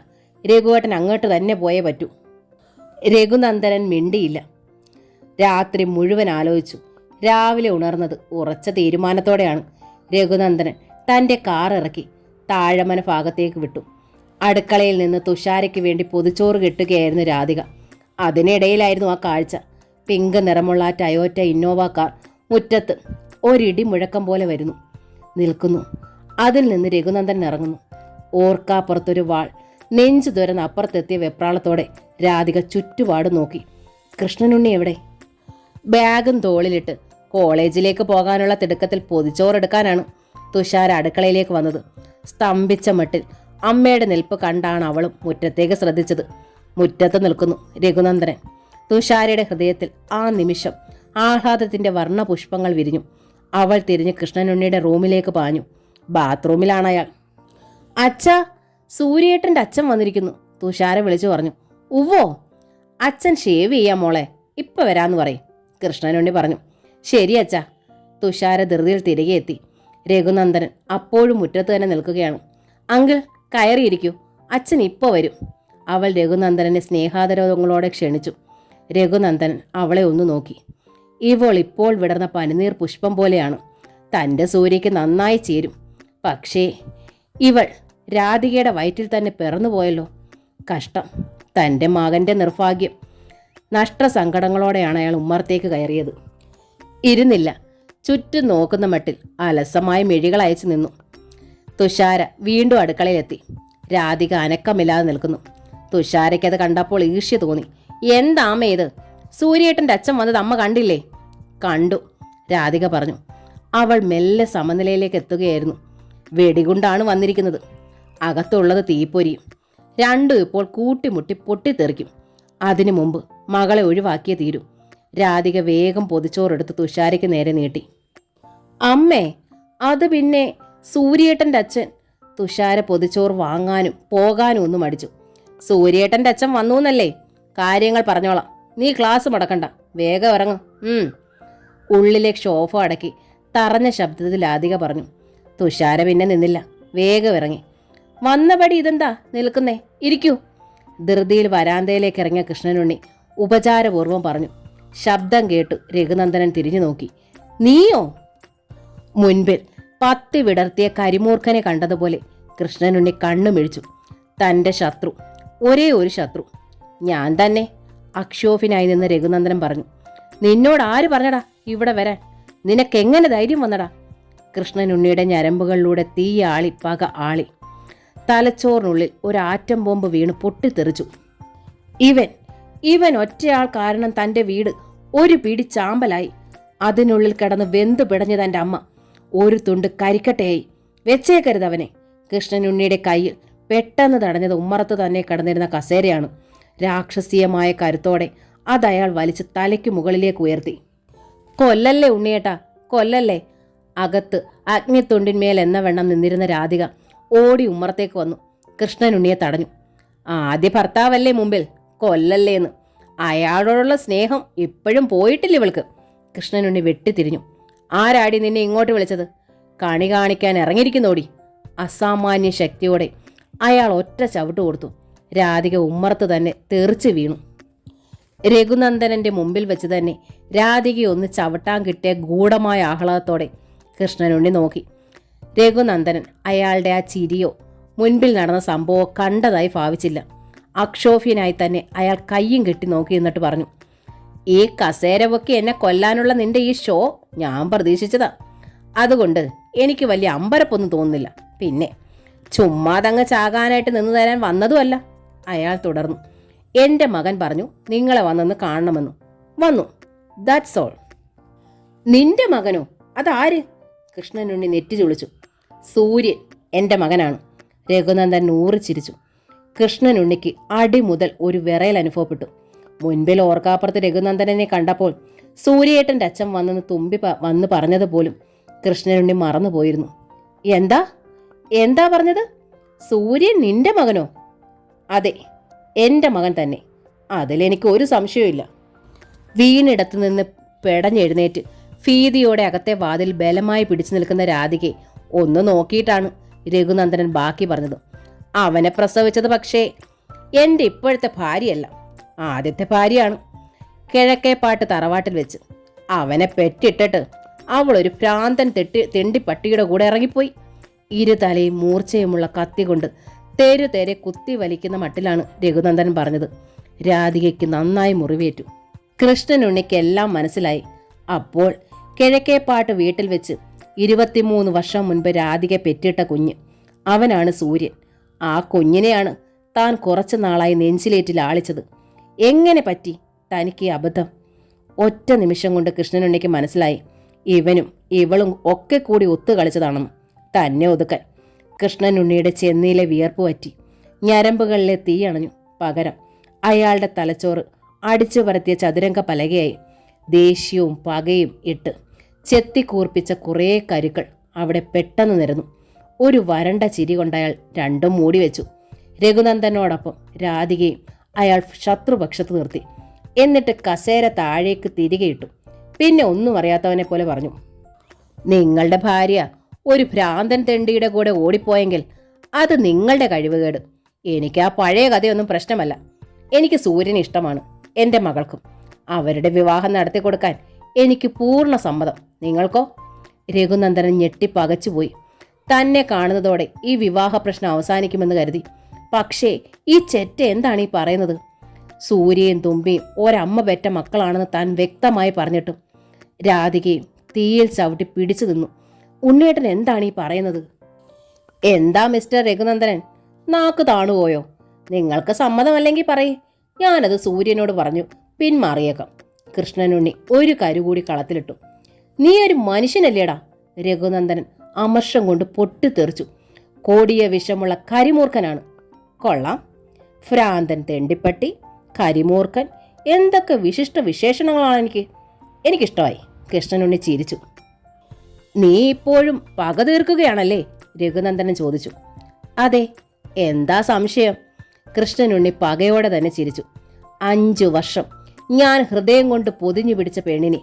രഘുവേട്ടൻ അങ്ങോട്ട് തന്നെ പോയേ പറ്റൂ. രഘുനന്ദനൻ മിണ്ടിയില്ല. രാത്രി മുഴുവൻ ആലോചിച്ചു. രാവിലെ ഉണർന്നത് ഉറച്ച തീരുമാനത്തോടെയാണ്. രഘുനന്ദനൻ തൻ്റെ കാർ ഇറക്കി താഴമന ഭാഗത്തേക്ക് വിട്ടു. അടുക്കളയിൽ നിന്ന് തുഷാരയ്ക്ക് വേണ്ടി പൊതിച്ചോറ് കെട്ടുകയായിരുന്നു രാധിക. അതിനിടയിലായിരുന്നു ആ കാഴ്ച. പിങ്ക് നിറമുള്ള ആ ടയോറ്റ ഇന്നോവ കാർ മുറ്റത്ത് ഒരിടി മുഴക്കം പോലെ വരുന്നു, നിൽക്കുന്നു. അതിൽ നിന്ന് രഘുനന്ദൻ ഇറങ്ങുന്നു. ഓർക്കാപ്പുറത്തൊരു വാൾ. നെഞ്ചു തുരന്ന് അപ്പുറത്തെത്തിയ വെപ്രാളത്തോടെ രാധിക ചുറ്റുപാട് നോക്കി. കൃഷ്ണനുണ്ണി എവിടെ? ബാഗും തോളിലിട്ട് കോളേജിലേക്ക് പോകാനുള്ള തിടുക്കത്തിൽ പൊതിച്ചോറെടുക്കാനാണ് തുഷാര അടുക്കളയിലേക്ക് വന്നത്. സ്തംഭിച്ച മട്ടിൽ അമ്മയുടെ നിൽപ്പ് കണ്ടാണ് അവളും മുറ്റത്തേക്ക് ശ്രദ്ധിച്ചത്. മുറ്റത്ത് നിൽക്കുന്നു രഘുനന്ദനൻ. തുഷാരയുടെ ഹൃദയത്തിൽ ആ നിമിഷം ആഹ്ലാദത്തിന്റെ വർണ്ണപുഷ്പങ്ങൾ വിരിഞ്ഞു. അവൾ തിരിഞ്ഞ് കൃഷ്ണനുണ്ണിയുടെ റൂമിലേക്ക് പാഞ്ഞു. ബാത്റൂമിലാണ് അയാൾ. അച്ഛാ, സൂര്യേട്ടൻ്റെ അച്ഛൻ വന്നിരിക്കുന്നു, തുഷാര വിളിച്ചു പറഞ്ഞു. ഉവ്വോ, അച്ഛൻ ഷേവ് ചെയ്യാം മോളെ, ഇപ്പം വരാമെന്ന് പറയും, കൃഷ്ണനുണ്ണി പറഞ്ഞു. ശരി അച്ഛാ. തുഷാര ധൃതിയിൽ തിരികെ എത്തി. രഘുനന്ദനൻ അപ്പോഴും മുറ്റത്ത് തന്നെ നിൽക്കുകയാണ്. അങ്കിൾ, കയറിയിരിക്കൂ, അച്ഛൻ ഇപ്പോൾ വരും. അവൾ രഘുനന്ദനനെ സ്നേഹാദരവങ്ങളോടെ ക്ഷണിച്ചു. രഘുനന്ദനൻ അവളെ ഒന്ന് നോക്കി. ഇവൾ ഇപ്പോൾ വിടർന്ന പനിനീർ പുഷ്പം പോലെയാണ്. തൻ്റെ സൂര്യയ്ക്ക് നന്നായി ചേരും. പക്ഷേ ഇവൾ രാധികയുടെ വയറ്റിൽ തന്നെ പിറന്നുപോയല്ലോ. കഷ്ടം. തൻ്റെ മകൻ്റെ നിർഭാഗ്യം. നഷ്ടസങ്കടങ്ങളോടെയാണ് അയാൾ ഉമ്മറത്തേക്ക് കയറിയത്. ഇരുന്നില്ല. ചുറ്റും നോക്കുന്ന മട്ടിൽ അലസമായ മിഴികൾ അയച്ചു നിന്നു. തുഷാര വീണ്ടും അടുക്കളയിലെത്തി. രാധിക അനക്കമില്ലാതെ നിൽക്കുന്നു. തുഷാരയ്ക്കത് കണ്ടപ്പോൾ ഈർഷ്യ തോന്നി. എന്താമേ ഇത്? സൂര്യേട്ടൻ്റെ അച്ഛൻ വന്നത് അമ്മ കണ്ടില്ലേ? കണ്ടു, രാധിക പറഞ്ഞു. അവൾ മെല്ലെ സമനിലയിലേക്ക് എത്തുകയായിരുന്നു. വെടികൊണ്ടാണ് വന്നിരിക്കുന്നത്. അകത്തുള്ളത് തീപ്പൊരിയും. രണ്ടും ഇപ്പോൾ കൂട്ടിമുട്ടി പൊട്ടിത്തെറിക്കും. അതിനു മുമ്പ് മകളെ ഒഴിവാക്കിയേ തീരൂ. രാധിക വേഗം പൊതിച്ചോറെടുത്ത് തുഷാരയ്ക്ക് നേരെ നീട്ടി. അമ്മേ, അത് പിന്നെ സൂര്യേട്ടൻ്റെ അച്ഛൻ. തുഷാര പൊതിച്ചോറ് വാങ്ങാനും പോകാനും ഒന്നും മടിച്ചു. സൂര്യേട്ടൻ്റെ അച്ഛൻ വന്നു എന്നല്ലേ? കാര്യങ്ങൾ പറഞ്ഞോളാം, നീ ക്ലാസ് മുടക്കണ്ട, വേഗം ഇറങ്ങും. ഉള്ളിലെ ക്ഷോഭ അടക്കി തറഞ്ഞ ശബ്ദത്തിൽ രാധിക പറഞ്ഞു. തുഷാര പിന്നെ നിന്നില്ല, വേഗം ഇറങ്ങി. വന്നപടി ഇതെന്താ നിൽക്കുന്നേ? ഇരിക്കൂ. ധൃതിയിൽ വരാന്തയിലേക്ക് ഇറങ്ങിയ കൃഷ്ണനുണ്ണി ഉപചാരപൂർവ്വം പറഞ്ഞു. ശബ്ദം കേട്ടു രഘുനന്ദനൻ തിരിഞ്ഞു നോക്കി. നീയോ? മുൻപിൽ പത്തി വിടർത്തിയ കരിമൂർഖനെ കണ്ടതുപോലെ കൃഷ്ണനുണ്ണി കണ്ണുമിഴിച്ചു. തൻ്റെ ശത്രു, ഒരേ ഒരു ശത്രു, ഞാൻ തന്നെ, അക്ഷോഭിനായി നിന്ന് രഘുനന്ദനൻ പറഞ്ഞു. നിന്നോട് ആര് പറഞ്ഞടാ ഇവിടെ വരാൻ? നിനക്കെങ്ങനെ ധൈര്യം വന്നടാ? കൃഷ്ണനുണ്ണിയുടെ ഞരമ്പുകളിലൂടെ തീയാളി പക ആളി. തലച്ചോറിനുള്ളിൽ ഒരാറ്റം ബോംബ് വീണ് പൊട്ടിത്തെറിച്ചു. ഇവൻ ഒറ്റയാൾ കാരണം തൻ്റെ വീട് ഒരു പിടി ചാമ്പലായി. അതിനുള്ളിൽ കിടന്ന് വെന്തു പിടഞ്ഞ തൻ്റെ അമ്മ ഒരു തുണ്ട് കരിക്കട്ടയായി. വെച്ചേക്കരുതവനെ. കൃഷ്ണനുണ്ണിയുടെ കയ്യിൽ പെട്ടെന്ന് തടഞ്ഞത് ഉമ്മറത്ത് തന്നെ കിടന്നിരുന്ന കസേരയാണ്. രാക്ഷസീയമായ കരുത്തോടെ അതയാൾ വലിച്ച് തലയ്ക്ക് മുകളിലേക്ക് ഉയർത്തി. കൊല്ലല്ലേ ഉണ്ണിയേട്ടാ, കൊല്ലല്ലേ. അകത്ത് അഗ്നിത്തുണ്ടിന്മേൽ എന്ന വെണ്ണം നിന്നിരുന്ന രാധിക ഓടി ഉമ്മറത്തേക്ക് വന്നു. കൃഷ്ണനുണ്ണിയെ തടഞ്ഞു. ആദ്യ ഭർത്താവല്ലേ മുമ്പിൽ, കൊല്ലല്ലേന്ന്. അയാളോടുള്ള സ്നേഹം ഇപ്പോഴും പോയിട്ടില്ല ഇവൾക്ക്. കൃഷ്ണനുണ്ണി വെട്ടിത്തിരിഞ്ഞു. ആരാടി നിന്നെ ഇങ്ങോട്ട് വിളിച്ചത്? കണി കാണിക്കാൻ ഇറങ്ങിയിരിക്കുന്നോടി. അസാമാന്യ ശക്തിയോടെ അയാൾ ഒറ്റ ചവിട്ട് കൊടുത്തു. രാധിക ഉമ്മറത്ത് തന്നെ തെറിച്ച് വീണു. രഘുനന്ദനന്റെ മുമ്പിൽ വെച്ച് തന്നെ രാധികയെ ഒന്ന് ചവിട്ടാൻ കിട്ടിയ ഗൂഢമായ ആഹ്ലാദത്തോടെ കൃഷ്ണനുണ്ണി നോക്കി. രഘുനന്ദനൻ അയാളുടെ ആ ചിരിയോ മുൻപിൽ നടന്ന സംഭവമോ കണ്ടതായി ഭാവിച്ചില്ല. അക്ഷോഭ്യനായി തന്നെ അയാൾ കയ്യും കെട്ടി നോക്കി എന്നിട്ട് പറഞ്ഞു. ഈ കസേര പൊക്കി എന്നെ കൊല്ലാനുള്ള നിന്റെ ഈ ഷോ ഞാൻ പ്രതീക്ഷിച്ചതാ. അതുകൊണ്ട് എനിക്ക് വലിയ അമ്പരപ്പൊന്നും തോന്നുന്നില്ല. പിന്നെ ചുമ്മാതങ്ങ് ചാകാനായിട്ട് നിന്ന് തരാൻ വന്നതുമല്ല. അയാൾ തുടർന്നു. എൻ്റെ മകൻ പറഞ്ഞു നിങ്ങളെ വന്നെന്ന് കാണണമെന്നു. വന്നു, ദാറ്റ്സ് ഓൾ. നിന്റെ മകനോ? അതാര്? കൃഷ്ണനുണ്ണി നെറ്റി ചുളിച്ചു. സൂര്യൻ എൻ്റെ മകനാണ്. രഘുനന്ദൻ ചിരിച്ചു. കൃഷ്ണനുണ്ണിക്ക് അടി മുതൽ ഒരു വിറയൽ അനുഭവപ്പെട്ടു. മുൻപിൽ ഓർക്കാപ്പുറത്ത് രഘുനന്ദനെ കണ്ടപ്പോൾ സൂര്യേട്ടൻ്റെ അച്ഛൻ വന്ന് പറഞ്ഞതുപോലും കൃഷ്ണനുണ്ണി മറന്നുപോയിരുന്നു. എന്താ പറഞ്ഞത്? സൂര്യൻ നിന്റെ മകനോ? അതെ, എൻ്റെ മകൻ തന്നെ. അതിലെനിക്ക് ഒരു സംശയമില്ല. വീണിടത്തു നിന്ന് പെടഞ്ഞെഴുന്നേറ്റ് ഭീതിയോടെ അകത്തെ വാതിൽ ബലമായി പിടിച്ചു നിൽക്കുന്ന രാധികയെ ഒന്ന് നോക്കിയിട്ടാണ് രഘുനന്ദനൻ ബാക്കി പറഞ്ഞത്. അവനെ പ്രസവിച്ചത് പക്ഷേ എൻ്റെ ഇപ്പോഴത്തെ ഭാര്യയല്ല. ആദ്യത്തെ ഭാര്യയാണ്. കിഴക്കേപ്പാട്ട് തറവാട്ടിൽ വെച്ച് അവനെ പെറ്റിട്ടിട്ട് അവളൊരു ഭ്രാന്തൻ തെണ്ടിപ്പട്ടിയുടെ കൂടെ ഇറങ്ങിപ്പോയി. ഇരുതലയും മൂർച്ചയുമുള്ള കത്തി കൊണ്ട് തെരെ കുത്തി വലിക്കുന്ന മട്ടിലാണ് രഘുനന്ദൻ പറഞ്ഞത്. രാധികയ്ക്ക് നന്നായി മുറിവേറ്റു. കൃഷ്ണനുണ്ണിക്ക് എല്ലാം മനസ്സിലായി. അപ്പോൾ കിഴക്കേപ്പാട്ട് വീട്ടിൽ വെച്ച് 23 വർഷം മുൻപ് രാധിക പെറ്റിട്ട കുഞ്ഞ്, അവനാണ് സൂര്യൻ. ആ കുഞ്ഞിനെയാണ് താൻ കുറച്ചു നാളായി നെഞ്ചിലേറ്റി ലാളിച്ചത്. എങ്ങനെ പറ്റി തനിക്ക് ഈ അബദ്ധം? ഒറ്റ നിമിഷം കൊണ്ട് കൃഷ്ണനുണ്ണിക്ക് മനസ്സിലായി, ഇവനും ഇവളും ഒക്കെ കൂടി ഒത്തു കളിച്ചതാണെന്ന്. തന്നെ ഒതുക്കാൻ കൃഷ്ണനുണ്ണിയുടെ ചെന്നിയിലെ വിയർപ്പ് പറ്റി. ഞരമ്പുകളിലെ തീ അണഞ്ഞു. പകരം അയാളുടെ തലച്ചോറ് അടിച്ചു പരത്തിയ ചതുരംഗ പലകയായി. ദേഷ്യവും പകയും ഇട്ട് ചെത്തിക്കൂർപ്പിച്ച കുറേ കരുക്കൾ അവിടെ പെട്ടെന്ന് നിരന്നു. ഒരു വരണ്ട ചിരി കൊണ്ടയാൾ രണ്ടും മൂടി വെച്ചു. രഘുനന്ദനോടൊപ്പം രാധികയും അയാൾ ശത്രുപക്ഷത്ത് നിർത്തി. എന്നിട്ട് കസേര താഴേക്ക് തിരികെ ഇട്ടു. പിന്നെ ഒന്നും അറിയാത്തവനെ പോലെ പറഞ്ഞു, നിങ്ങളുടെ ഭാര്യ ഒരു ഭ്രാന്തൻ തെണ്ടിയുടെ കൂടെ ഓടിപ്പോയെങ്കിൽ അത് നിങ്ങളുടെ കഴിവുകേട്. എനിക്ക് ആ പഴയ കഥയൊന്നും പ്രശ്നമല്ല. എനിക്ക് സൂര്യന് ഇഷ്ടമാണ്, എൻ്റെ മകൾക്കും. അവരുടെ വിവാഹം നടത്തിക്കൊടുക്കാൻ എനിക്ക് പൂർണ്ണ സമ്മതം. നിങ്ങൾക്കോ? രഘുനന്ദനൻ ഞെട്ടിപ്പകച്ചുപോയി. തന്നെ കാണുന്നതോടെ ഈ വിവാഹ പ്രശ്നം അവസാനിക്കുമെന്ന് കരുതി. പക്ഷേ ഈ ചെറ്റ എന്താണ് ഈ പറയുന്നത്? സൂര്യയും തുമ്പിയും ഒരമ്മ പെറ്റ മക്കളാണെന്ന് താൻ വ്യക്തമായി പറഞ്ഞിട്ടും രാധികയും തീയിൽ ചവിട്ടി പിടിച്ചു നിന്നു. ഉണ്ണേട്ടൻ എന്താണ് ഈ പറയുന്നത്? എന്താ മിസ്റ്റർ രഘുനന്ദനൻ, നാക്ക് താണുപോയോ? നിങ്ങൾക്ക് സമ്മതമല്ലെങ്കിൽ പറയേ, ഞാനത് സൂര്യനോട് പറഞ്ഞു പിന്മാറിയേക്കാം. കൃഷ്ണനുണ്ണി ഒരു കരുകൂടി കളത്തിലിട്ടു. നീ ഒരു മനുഷ്യനല്ലേടാ? രഘുനന്ദനൻ അമർഷം കൊണ്ട് പൊട്ടിത്തെറിച്ചു. കോടിയ വിഷമുള്ള കരിമൂർഖനാണ്. കൊള്ളാം, ഭ്രാന്തൻ, തെണ്ടിപ്പട്ടി, കരിമൂർഖൻ, എന്തൊക്കെ വിശിഷ്ട വിശേഷണങ്ങളാണ് എനിക്കിഷ്ടമായി. കൃഷ്ണനുണ്ണി ചിരിച്ചു. നീ ഇപ്പോഴും പക തീർക്കുകയാണല്ലേ? രഘുനന്ദനൻ ചോദിച്ചു. അതെ, എന്താ സംശയം? കൃഷ്ണനുണ്ണി പകയോടെ തന്നെ ചിരിച്ചു. 5 വർഷം ഞാൻ ഹൃദയം കൊണ്ട് പൊതിഞ്ഞു പിടിച്ച പെണ്ണിനെ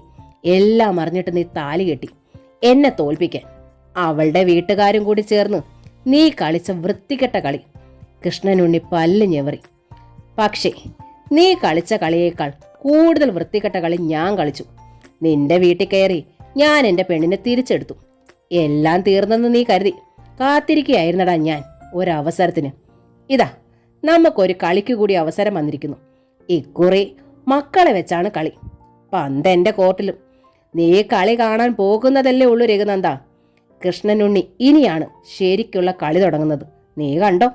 എല്ലാം അറിഞ്ഞിട്ട് നീ താലി കെട്ടി എന്നെ തോൽപ്പിക്കാൻ. അവളുടെ വീട്ടുകാരും കൂടി ചേർന്ന് നീ കളിച്ച വൃത്തികെട്ട കളി. കൃഷ്ണനുണ്ണി പല്ല് ഞെവറി. പക്ഷേ നീ കളിച്ച കളിയേക്കാൾ കൂടുതൽ വൃത്തികെട്ട കളി ഞാൻ കളിച്ചു. നിന്റെ വീട്ടിൽ കയറി ഞാൻ എൻ്റെ പെണ്ണിനെ തിരിച്ചെടുത്തു. എല്ലാം തീർന്നെന്ന് നീ കരുതി കാത്തിരിക്കുകയായിരുന്നടാ ഞാൻ ഒരവസരത്തിന്. ഇതാ, നമുക്കൊരു കളിക്ക് കൂടി അവസരം വന്നിരിക്കുന്നു. ഇക്കുറി മക്കളെ വെച്ചാണ് കളി. പന്തെൻ്റെ കോർട്ടിലും. നീ കളി കാണാൻ പോകുന്നതല്ലേ ഉള്ളൂ രഘുനന്ദ. കൃഷ്ണനുണ്ണി ഇനിയാണ് ശരിക്കുള്ള കളി തുടങ്ങുന്നത്. നീ കണ്ടോ?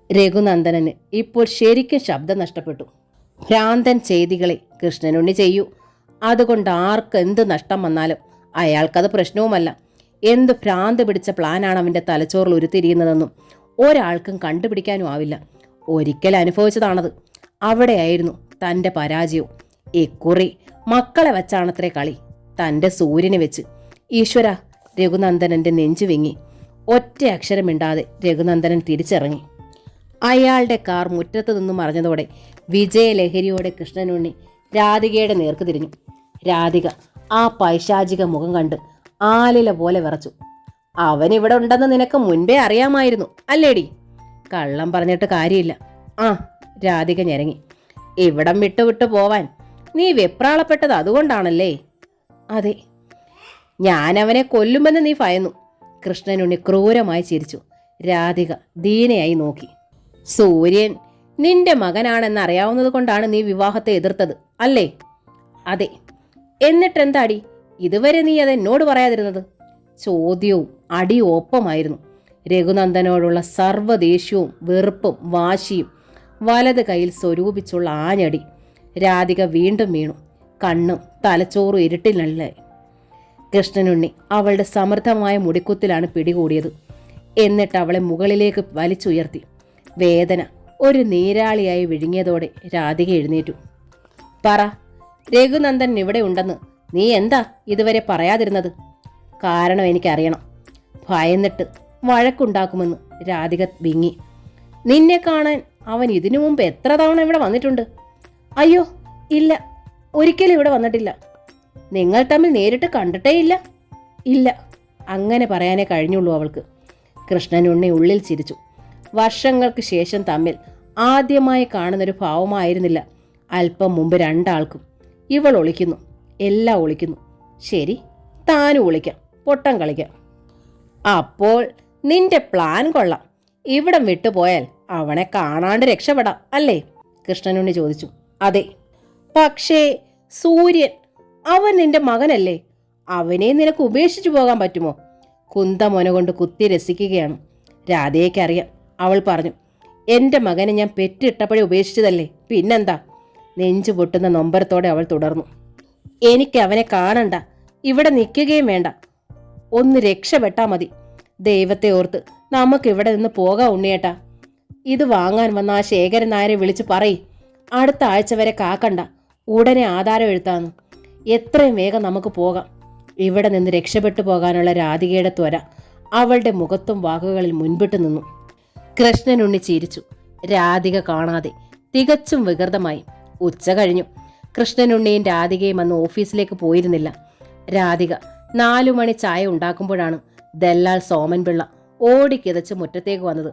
രഘുനന്ദനന് ഇപ്പോൾ ശരിക്കും ശബ്ദം നഷ്ടപ്പെട്ടു. ഭ്രാന്തൻ ചെയ്തികളെ കൃഷ്ണനുണ്ണി ചെയ്യൂ. അതുകൊണ്ട് ആർക്കെന്ത് നഷ്ടം വന്നാലും അയാൾക്കത് പ്രശ്നവുമല്ല. എന്ത് ഭ്രാന്ത് പിടിച്ച പ്ലാനാണ് അവൻ്റെ തലച്ചോറിൽ ഉരുത്തിരിയുന്നതെന്നും ഒരാൾക്കും കണ്ടുപിടിക്കാനും ആവില്ല. ഒരിക്കൽ അനുഭവിച്ചതാണത്. അവിടെയായിരുന്നു തൻ്റെ പരാജയവും. ഇക്കുറി മക്കളെ വെച്ചാണത്രേ കളി, തൻ്റെ സൂര്യനെ വെച്ച്. ഈശ്വര! രഘുനന്ദനൻ്റെ നെഞ്ചു വിങ്ങി. ഒറ്റ അക്ഷരമിണ്ടാതെ രഘുനന്ദനൻ തിരിച്ചിറങ്ങി. അയാളുടെ കാർ മുറ്റത്ത് നിന്നും മറഞ്ഞതോടെ വിജയലഹരിയോടെ കൃഷ്ണനുണ്ണി രാധികയുടെ നേർക്ക് തിരിഞ്ഞു. രാധിക ആ പൈശാചിക മുഖം കണ്ട് ആലില പോലെ വിറച്ചു. അവനിവിടെ ഉണ്ടെന്ന് നിനക്ക് മുൻപേ അറിയാമായിരുന്നു അല്ലേടി? കള്ളം പറഞ്ഞിട്ട് കാര്യമില്ല. ആ, രാധിക ഞരങ്ങി. ഇവിടം വിട്ടു പോവാൻ നീ വെപ്രാളപ്പെട്ടത് അതുകൊണ്ടാണല്ലേ? അതെ, ഞാനവനെ കൊല്ലുമെന്ന് നീ ഭയന്നു. കൃഷ്ണനുണ്ണി ക്രൂരമായി ചിരിച്ചു. രാധിക ദീനയായി നോക്കി. സൂര്യൻ നിന്റെ മകനാണെന്ന് അറിയാവുന്നത് കൊണ്ടാണ് നീ വിവാഹത്തെ എതിർത്തത് അല്ലേ? അതെ. എന്നിട്ടെന്താടി ഇതുവരെ നീ അതെന്നോട് പറയാതിരുന്നത്? ചോദ്യവും അടിയും ഒപ്പമായിരുന്നു. രഘുനന്ദനോടുള്ള സർവ്വദേഷ്യവും വെറുപ്പും വാശിയും വലത് കൈയിൽ സ്വരൂപിച്ചുള്ള ആഞ്ഞടി. രാധിക വീണ്ടും വീണു. കണ്ണും തലച്ചോറും ഇരുട്ടിലല്ലായി. കൃഷ്ണനുണ്ണി അവളുടെ സമൃദ്ധമായ മുടിക്കുത്തിലാണ് പിടികൂടിയത്. എന്നിട്ട് അവളെ മുകളിലേക്ക് വലിച്ചുയർത്തി. വേദന ഒരു നീരാളിയായി വിഴുങ്ങിയതോടെ രാധിക എഴുന്നേറ്റു. പറ, രഘുനന്ദൻ ഇവിടെ ഉണ്ടെന്ന് നീ എന്താ ഇതുവരെ പറയാതിരുന്നത്? കാരണം എനിക്കറിയണം. ഭയന്നിട്ട് വഴക്കുണ്ടാക്കുമെന്ന് രാധിക വിങ്ങി. നിന്നെ കാണാൻ അവൻ ഇതിനു മുമ്പ് എത്ര തവണ ഇവിടെ വന്നിട്ടുണ്ട്? അയ്യോ ഇല്ല, ഒരിക്കലും ഇവിടെ വന്നിട്ടില്ല. നിങ്ങൾ തമ്മിൽ നേരിട്ട് കണ്ടിട്ടേയില്ല? ഇല്ല, അങ്ങനെ പറയാനേ കഴിഞ്ഞുള്ളൂ അവൾക്ക്. കൃഷ്ണനുണ്ണി ഉള്ളിൽ ചിരിച്ചു. വർഷങ്ങൾക്ക് ശേഷം തമ്മിൽ ആദ്യമായി കാണുന്നൊരു ഭാവമായിരുന്നില്ല അല്പം മുമ്പ് രണ്ടാൾക്കും. ഇവൾ ഒളിക്കുന്നു, എല്ലാം ഒളിക്കുന്നു. ശരി, താനും ഒളിക്കാം, പൊട്ടം കളിക്കാം. അപ്പോൾ നിന്റെ പ്ലാൻ കൊള്ളാം. ഇവിടം വിട്ടുപോയാൽ അവനെ കാണാണ്ട് രക്ഷപ്പെടാം അല്ലേ? കൃഷ്ണനുണ്ണി ചോദിച്ചു. അതെ. പക്ഷേ സൂര്യൻ, അവൻ നിന്റെ മകനല്ലേ? അവനെ നിനക്ക് ഉപേക്ഷിച്ചു പോകാൻ പറ്റുമോ? കുന്തമൊന കൊണ്ട് കുത്തി രസിക്കുകയാണ്. രാധയ്ക്കറിയാം. അവൾ പറഞ്ഞു, എൻ്റെ മകനെ ഞാൻ പെറ്റിട്ടപ്പോഴേ ഉപേക്ഷിച്ചതല്ലേ, പിന്നെന്താ? നെഞ്ചു പൊട്ടുന്ന നൊമ്പരത്തോടെ അവൾ തുടർന്നു. എനിക്ക് അവനെ കാണണ്ട, ഇവിടെ നിൽക്കുകയും വേണ്ട. ഒന്ന് രക്ഷപ്പെട്ടാൽ മതി. ദൈവത്തെ ഓർത്ത് നമുക്കിവിടെ നിന്ന് പോകാം ഉണ്ണിയേട്ടാ. ഇത് വാങ്ങാൻ വന്ന ആ ശേഖരൻ നായരെ വിളിച്ച് പറയ്, അടുത്ത ആഴ്ച വരെ കാക്കണ്ട, ഉടനെ ആധാരം എഴുത്താന്ന്. എത്രയും വേഗം നമുക്ക് പോകാം. ഇവിടെ നിന്ന് രക്ഷപ്പെട്ടു പോകാനുള്ള രാധികയുടെ ത്വര അവളുടെ മുഖത്തും വാക്കുകളിൽ മുൻപിട്ട് നിന്നു. കൃഷ്ണനുണ്ണി ചിരിച്ചു. രാധിക കാണാതെ തികച്ചും വികൃതമായി. ഉച്ച കഴിഞ്ഞു. കൃഷ്ണനുണ്ണിയും രാധികയും അന്ന് ഓഫീസിലേക്ക് പോയിരുന്നില്ല. രാധിക 4 മണി ചായ ഉണ്ടാക്കുമ്പോഴാണ് ദല്ലാൽ സോമൻപിള്ള ഓടിക്കിതച്ച് മുറ്റത്തേക്ക് വന്നത്.